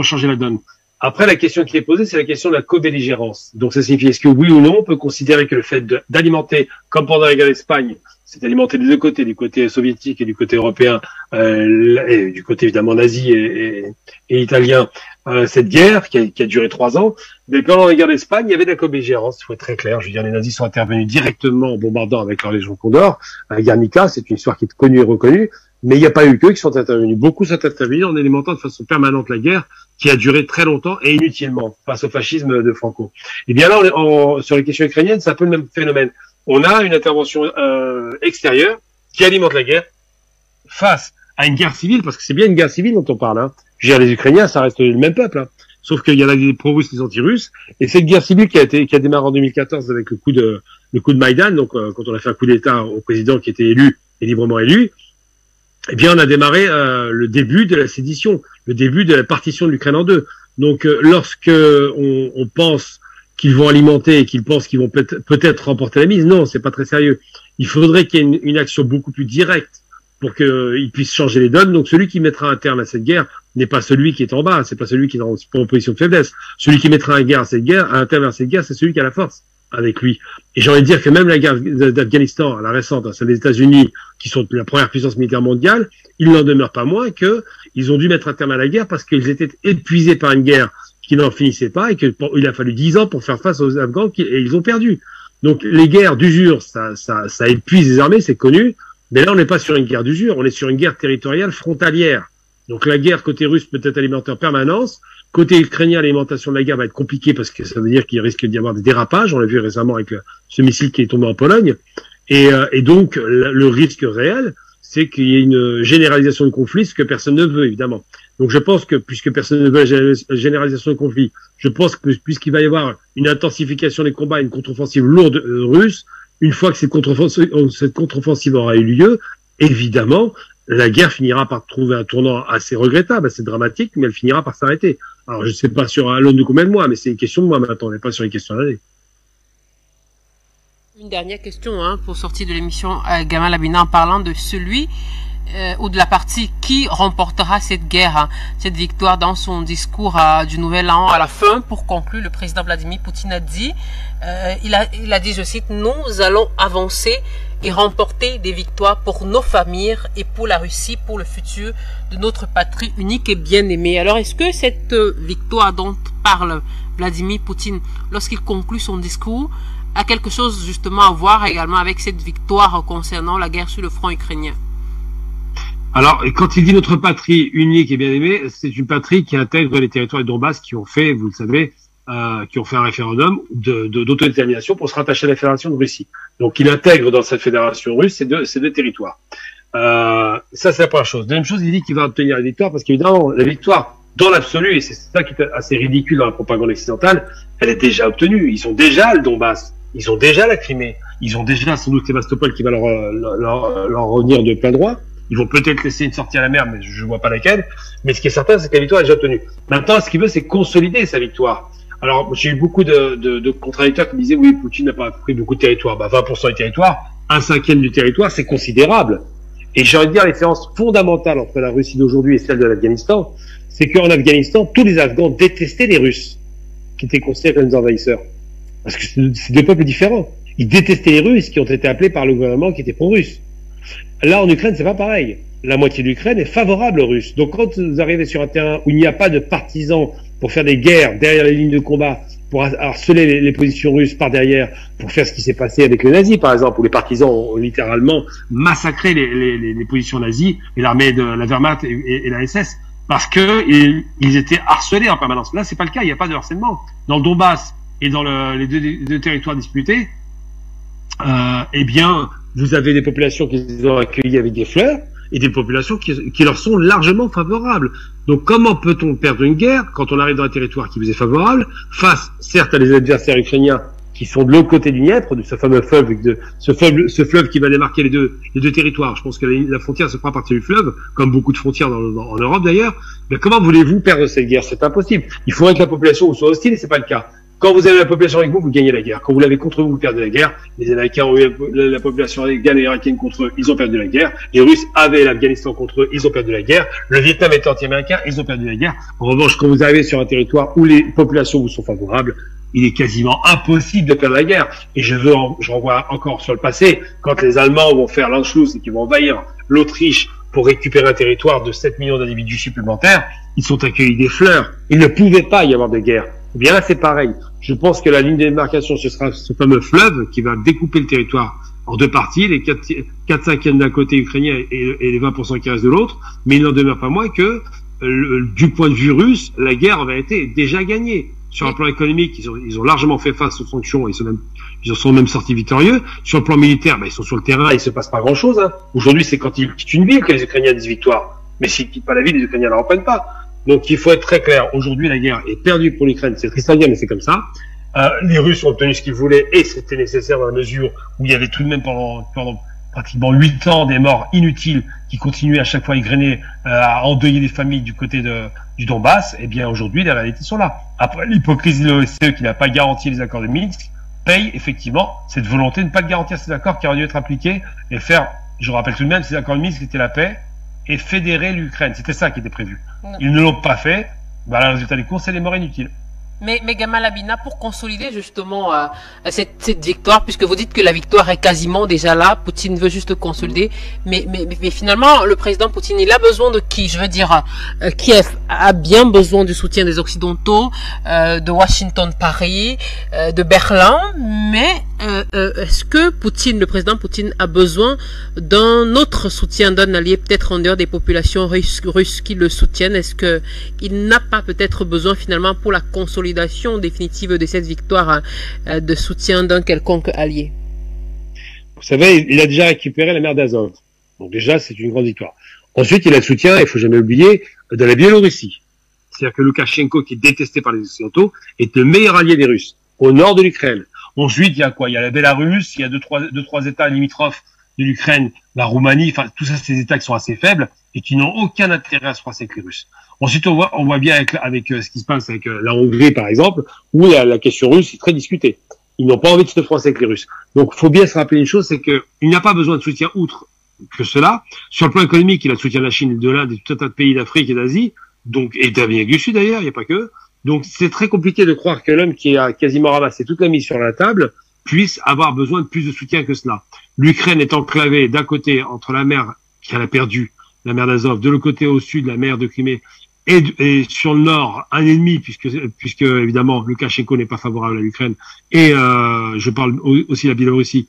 changer la donne. Après, la question qui est posée, c'est la question de la co-belligérance. Donc ça signifie, est-ce que oui ou non, on peut considérer que le fait d'alimenter, comme pendant la guerre d'Espagne, c'est d'alimenter des deux côtés, du côté soviétique et du côté européen, et du côté évidemment nazi et italien, cette guerre qui a duré 3 ans. Mais pendant la guerre d'Espagne, il y avait de la co-belligérance, il faut être très clair. Je veux dire, les nazis sont intervenus directement en bombardant avec leur Légion Condor. À Guernica, c'est une histoire qui est connue et reconnue. Mais il n'y a pas eu qu'eux qui sont intervenus. Beaucoup sont intervenus en alimentant de façon permanente la guerre qui a duré très longtemps et inutilement face au fascisme de Franco. Et bien là, sur les questions ukrainiennes, c'est un peu le même phénomène. On a une intervention extérieure qui alimente la guerre face à une guerre civile, parce que c'est bien une guerre civile dont on parle. Hein. Je veux dire, les Ukrainiens, ça reste le même peuple. Hein. Sauf qu'il y en a des pro-russes, des anti-russes. Et cette guerre civile qui a démarré en 2014 avec le coup de Maïdan, donc quand on a fait un coup d'État au président qui était élu et librement élu, eh bien, on a démarré le début de la sédition, le début de la partition de l'Ukraine en deux. Donc, lorsque on pense qu'ils vont alimenter et qu'ils pensent qu'ils vont peut-être remporter la mise, non, c'est pas très sérieux. Il faudrait qu'il y ait une action beaucoup plus directe pour qu'ils puissent changer les donnes. Donc, celui qui mettra un terme à cette guerre n'est pas celui qui est en bas, c'est pas celui qui est en position de faiblesse. Celui qui mettra un terme à cette guerre, c'est celui qui a la force. avec lui. Et j'ai envie de dire que même la guerre d'Afghanistan, la récente, celle des États-Unis, qui sont la première puissance militaire mondiale, il n'en demeure pas moins que ils ont dû mettre un terme à la guerre parce qu'ils étaient épuisés par une guerre qui n'en finissait pas et qu'il a fallu 10 ans pour faire face aux Afghans et ils ont perdu. Donc les guerres d'usure, ça épuise les armées, c'est connu. Mais là, on n'est pas sur une guerre d'usure, on est sur une guerre territoriale frontalière. Donc la guerre côté russe peut être alimentée en permanence. Côté ukrainien, l'alimentation de la guerre va être compliquée parce que ça veut dire qu'il risque d'y avoir des dérapages. On l'a vu récemment avec ce missile qui est tombé en Pologne. Et donc le risque réel, c'est qu'il y ait une généralisation du conflit, ce que personne ne veut évidemment. Donc je pense que puisque personne ne veut la généralisation du conflit, je pense que puisqu'il va y avoir une intensification des combats, une contre-offensive lourde russe, une fois que cette contre-offensive aura eu lieu, évidemment, la guerre finira par trouver un tournant assez regrettable, assez dramatique, mais elle finira par s'arrêter. Alors, je ne sais pas sur un long de combien de mois, mais c'est une question de mois maintenant, on n'est pas sur une question d'année. Une dernière question pour sortir de l'émission, Gamal Abina, en parlant de celui ou de la partie qui remportera cette guerre, cette victoire. Dans son discours du Nouvel An à la fin, pour conclure, le président Vladimir Poutine a dit, il a dit, je cite, « Nous allons avancer et remporter des victoires pour nos familles et pour la Russie, pour le futur de notre patrie unique et bien-aimée. » Alors, est-ce que cette victoire dont parle Vladimir Poutine lorsqu'il conclut son discours a quelque chose justement à voir également avec cette victoire concernant la guerre sur le front ukrainien? Alors, quand il dit notre patrie unique et bien-aimée, c'est une patrie qui intègre les territoires de Donbass qui ont fait, vous le savez, qui ont fait un référendum d'autodétermination pour se rattacher à la Fédération de Russie. Donc, il intègre dans cette fédération russe ces deux territoires. Ça, c'est la première chose. Deuxième chose, il dit qu'il va obtenir la victoire parce qu'évidemment, la victoire, dans l'absolu, et c'est ça qui est assez ridicule dans la propagande occidentale, elle est déjà obtenue. Ils ont déjà le Donbass, ils ont déjà la Crimée, ils ont déjà sans doute Sébastopol qui va leur revenir de plein droit. Ils vont peut-être laisser une sortie à la mer, mais je vois pas laquelle. Mais ce qui est certain, c'est que la victoire est déjà obtenue. Maintenant, ce qu'il veut, c'est consolider sa victoire. Alors, j'ai eu beaucoup de contradicteurs qui me disaient, oui, Poutine n'a pas pris beaucoup de territoire. 20% du territoire, 1/5 du territoire, c'est considérable. Et j'ai envie de dire, la différence fondamentale entre la Russie d'aujourd'hui et celle de l'Afghanistan, c'est qu'en Afghanistan, tous les Afghans détestaient les Russes, qui étaient considérés comme des envahisseurs. Parce que c'est deux peuples différents. Ils détestaient les Russes, qui ont été appelés par le gouvernement qui était pro-russe. Là, en Ukraine, c'est pas pareil. La moitié de l'Ukraine est favorable aux Russes. Donc, quand vous arrivez sur un terrain où il n'y a pas de partisans pour faire des guerres derrière les lignes de combat, pour harceler les positions russes par derrière, pour faire ce qui s'est passé avec les nazis, par exemple, où les partisans ont littéralement massacré les positions nazies et l'armée de la Wehrmacht et la SS, parce que ils étaient harcelés en permanence. Là, c'est pas le cas. Il n'y a pas de harcèlement. Dans le Donbass et dans les deux territoires disputés, eh bien, vous avez des populations qui les ont accueillis avec des fleurs et des populations qui leur sont largement favorables. Donc comment peut-on perdre une guerre quand on arrive dans un territoire qui vous est favorable, face certes à des adversaires ukrainiens qui sont de l'autre côté du Dniepr, de ce fameux fleuve, ce fleuve qui va démarquer les deux territoires. Je pense que la frontière se fera à partir du fleuve, comme beaucoup de frontières en Europe d'ailleurs. Mais comment voulez-vous perdre cette guerre? C'est impossible. Il faudrait que la population vous soit hostile et c'est pas le cas. Quand vous avez la population avec vous, vous gagnez la guerre. Quand vous l'avez contre vous, vous perdez la guerre. Les Américains ont eu la population irakienne contre eux, ils ont perdu la guerre. Les Russes avaient l'Afghanistan contre eux, ils ont perdu la guerre. Le Vietnam était anti-américain, ils ont perdu la guerre. En revanche, quand vous arrivez sur un territoire où les populations vous sont favorables, il est quasiment impossible de perdre la guerre. Et je renvoie encore sur le passé, quand les Allemands vont faire l'Anschluss et qu'ils vont envahir l'Autriche pour récupérer un territoire de 7 millions d'individus supplémentaires, ils sont accueillis des fleurs. Il ne pouvait pas y avoir de guerre. Eh bien là, c'est pareil. Je pense que la ligne de démarcation, ce sera ce fameux fleuve qui va découper le territoire en deux parties, les 4/5 d'un côté ukrainien et les 20% qui restent de l'autre. Mais il n'en demeure pas moins que, du point de vue russe, la guerre avait été déjà gagnée. Sur un plan économique, ils ont largement fait face aux sanctions, ils en sont même sortis victorieux. Sur le plan militaire, ils sont sur le terrain, il se passe pas grand-chose. Aujourd'hui, c'est quand ils quittent une ville que les Ukrainiens disent victoire. Mais s'ils quittent pas la ville, les Ukrainiens la reprennent pas. Donc il faut être très clair. Aujourd'hui, la guerre est perdue pour l'Ukraine. C'est triste à dire, mais c'est comme ça. Les Russes ont obtenu ce qu'ils voulaient et c'était nécessaire dans la mesure où il y avait tout de même pendant pratiquement 8 ans des morts inutiles qui continuaient à chaque fois à égrener, à endeuiller les familles du côté du Donbass. Eh bien aujourd'hui, les réalités sont là. Après, l'hypocrisie de l'OSCE qui n'a pas garanti les accords de Minsk paye effectivement cette volonté de ne pas garantir ces accords qui auraient dû être appliqués et faire, je rappelle tout de même, ces accords de Minsk étaient la paix et fédérer l'Ukraine. C'était ça qui était prévu. Ils ne l'ont pas fait. Le résultat des courses, c'est les morts inutiles. Mais Gamal Abina, pour consolider justement cette victoire, puisque vous dites que la victoire est quasiment déjà là, Poutine veut juste consolider, mais finalement, le président Poutine, il a besoin de qui? Je veux dire, Kiev a bien besoin du soutien des Occidentaux, de Washington, Paris, de Berlin, mais est-ce que Poutine, le président Poutine, a besoin d'un autre soutien, d'un allié peut-être en dehors des populations russes qui le soutiennent? Est-ce que il n'a pas peut-être besoin finalement pour la consolidation définitive de cette victoire de soutien d'un quelconque allié? Vous savez, il a déjà récupéré la mer d'Azov. Donc déjà, c'est une grande victoire. Ensuite, il a le soutien, il faut jamais oublier, de la Biélorussie. C'est-à-dire que Loukachenko, qui est détesté par les Occidentaux, est le meilleur allié des Russes, au nord de l'Ukraine. Ensuite, il y a quoi? Il y a la Bélarus, il y a deux, trois États limitrophes de l'Ukraine, la Roumanie, enfin, tout ça, c'est des États qui sont assez faibles et qui n'ont aucun intérêt à se froisser avec les Russes. Ensuite, on voit bien avec ce qui se passe avec la Hongrie, par exemple, où la question russe est très discutée. Ils n'ont pas envie de se froisser avec les Russes. Donc, faut bien se rappeler une chose, c'est qu'il n'a pas besoin de soutien outre que cela. Sur le plan économique, il a le soutien de la Chine, de l'Inde et tout un tas de pays d'Afrique et d'Asie, donc, et d'Amérique du Sud d'ailleurs, il n'y a pas que. Donc, c'est très compliqué de croire que l'homme qui a quasiment ramassé toute la mise sur la table puisse avoir besoin de plus de soutien que cela. L'Ukraine est enclavée d'un côté entre la mer qu'elle a perdue, la mer d'Azov, de l'autre côté au sud, la mer de Crimée, et sur le nord, un ennemi, puisque évidemment, Loukachenko n'est pas favorable à l'Ukraine, et je parle aussi de la Biélorussie,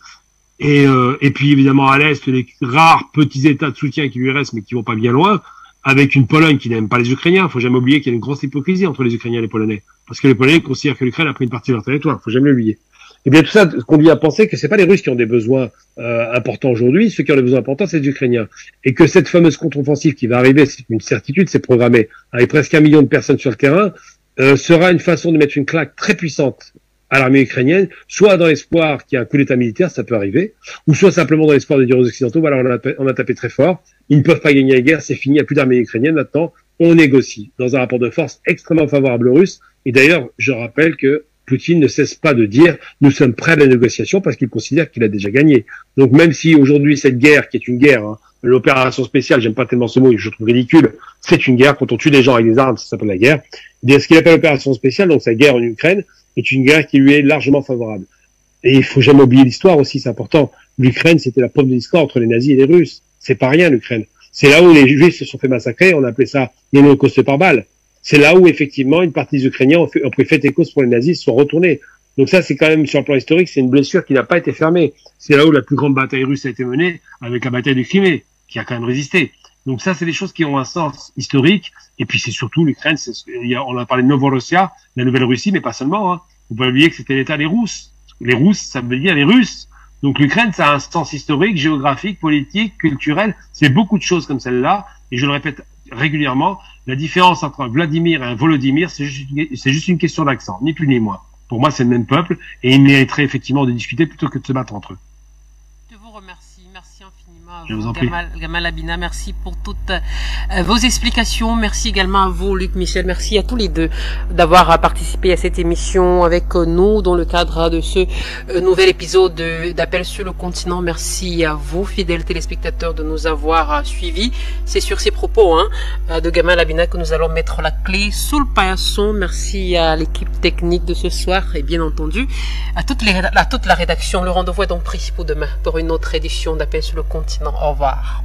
et puis évidemment à l'est, les rares petits états de soutien qui lui restent, mais qui vont pas bien loin, avec une Pologne qui n'aime pas les Ukrainiens. Faut jamais oublier qu'il y a une grosse hypocrisie entre les Ukrainiens et les Polonais, parce que les Polonais considèrent que l'Ukraine a pris une partie de leur territoire. Faut jamais l'oublier. Et bien tout ça, ce qu'on dit à penser que c'est pas les Russes qui ont des besoins importants aujourd'hui, ceux qui ont des besoins importants, c'est les Ukrainiens. Et que cette fameuse contre-offensive qui va arriver, c'est une certitude, c'est programmé, avec presque 1 million de personnes sur le terrain, sera une façon de mettre une claque très puissante à l'armée ukrainienne, soit dans l'espoir qu'il y ait un coup d'état militaire, ça peut arriver, ou soit simplement dans l'espoir de dire aux Occidentaux, voilà, on a tapé très fort, ils ne peuvent pas gagner la guerre, c'est fini, il n'y a plus d'armée ukrainienne, maintenant, on négocie, dans un rapport de force extrêmement favorable aux Russes. Et d'ailleurs, je rappelle que Poutine ne cesse pas de dire « nous sommes prêts à la négociation » parce qu'il considère qu'il a déjà gagné. Donc même si aujourd'hui cette guerre, qui est une guerre, l'opération spéciale, j'aime pas tellement ce mot, je trouve ridicule, c'est une guerre, quand on tue des gens avec des armes, ça s'appelle la guerre. Eh bien, ce qu'il appelle opération spéciale, donc sa guerre en Ukraine, est une guerre qui lui est largement favorable. Et il faut jamais oublier l'histoire aussi, c'est important. L'Ukraine, c'était la preuve de l'histoire entre les nazis et les Russes. C'est pas rien, l'Ukraine. C'est là où les Juifs se sont fait massacrer, on appelait ça l'Holocauste par balle. C'est là où, effectivement, une partie des Ukrainiens ont pris fait et cause pour les nazis, se sont retournés. Donc ça, c'est quand même, sur le plan historique, c'est une blessure qui n'a pas été fermée. C'est là où la plus grande bataille russe a été menée, avec la bataille de Crimée, qui a quand même résisté. Donc ça, c'est des choses qui ont un sens historique. Et puis c'est surtout l'Ukraine, on a parlé de Novorossia, la Nouvelle-Russie, mais pas seulement. Vous pouvez oublier que c'était l'État des Rousses. Les Rousses, ça veut dire les Russes. Donc l'Ukraine, ça a un sens historique, géographique, politique, culturel. C'est beaucoup de choses comme celle-là. Et je le répète régulièrement, la différence entre un Vladimir et un Volodymyr, c'est juste une question d'accent, ni plus ni moins. Pour moi, c'est le même peuple, et ils mériteraient effectivement de discuter plutôt que de se battre entre eux. Je vous remercie, merci infiniment à Je vous, vous en prie. Gamal Abina, merci pour toutes vos explications, merci également à vous, Luc Michel, merci à tous les deux d'avoir participé à cette émission avec nous dans le cadre de ce nouvel épisode d'Appel sur le continent. Merci à vous, fidèles téléspectateurs, de nous avoir suivis. C'est sur ces propos de Gamal Abina que nous allons mettre la clé sous le paillasson. Merci à l'équipe technique de ce soir et bien entendu à toute la rédaction. Le rendez-vous est donc pris pour demain pour une autre édition d'Appel sur le continent. Au revoir.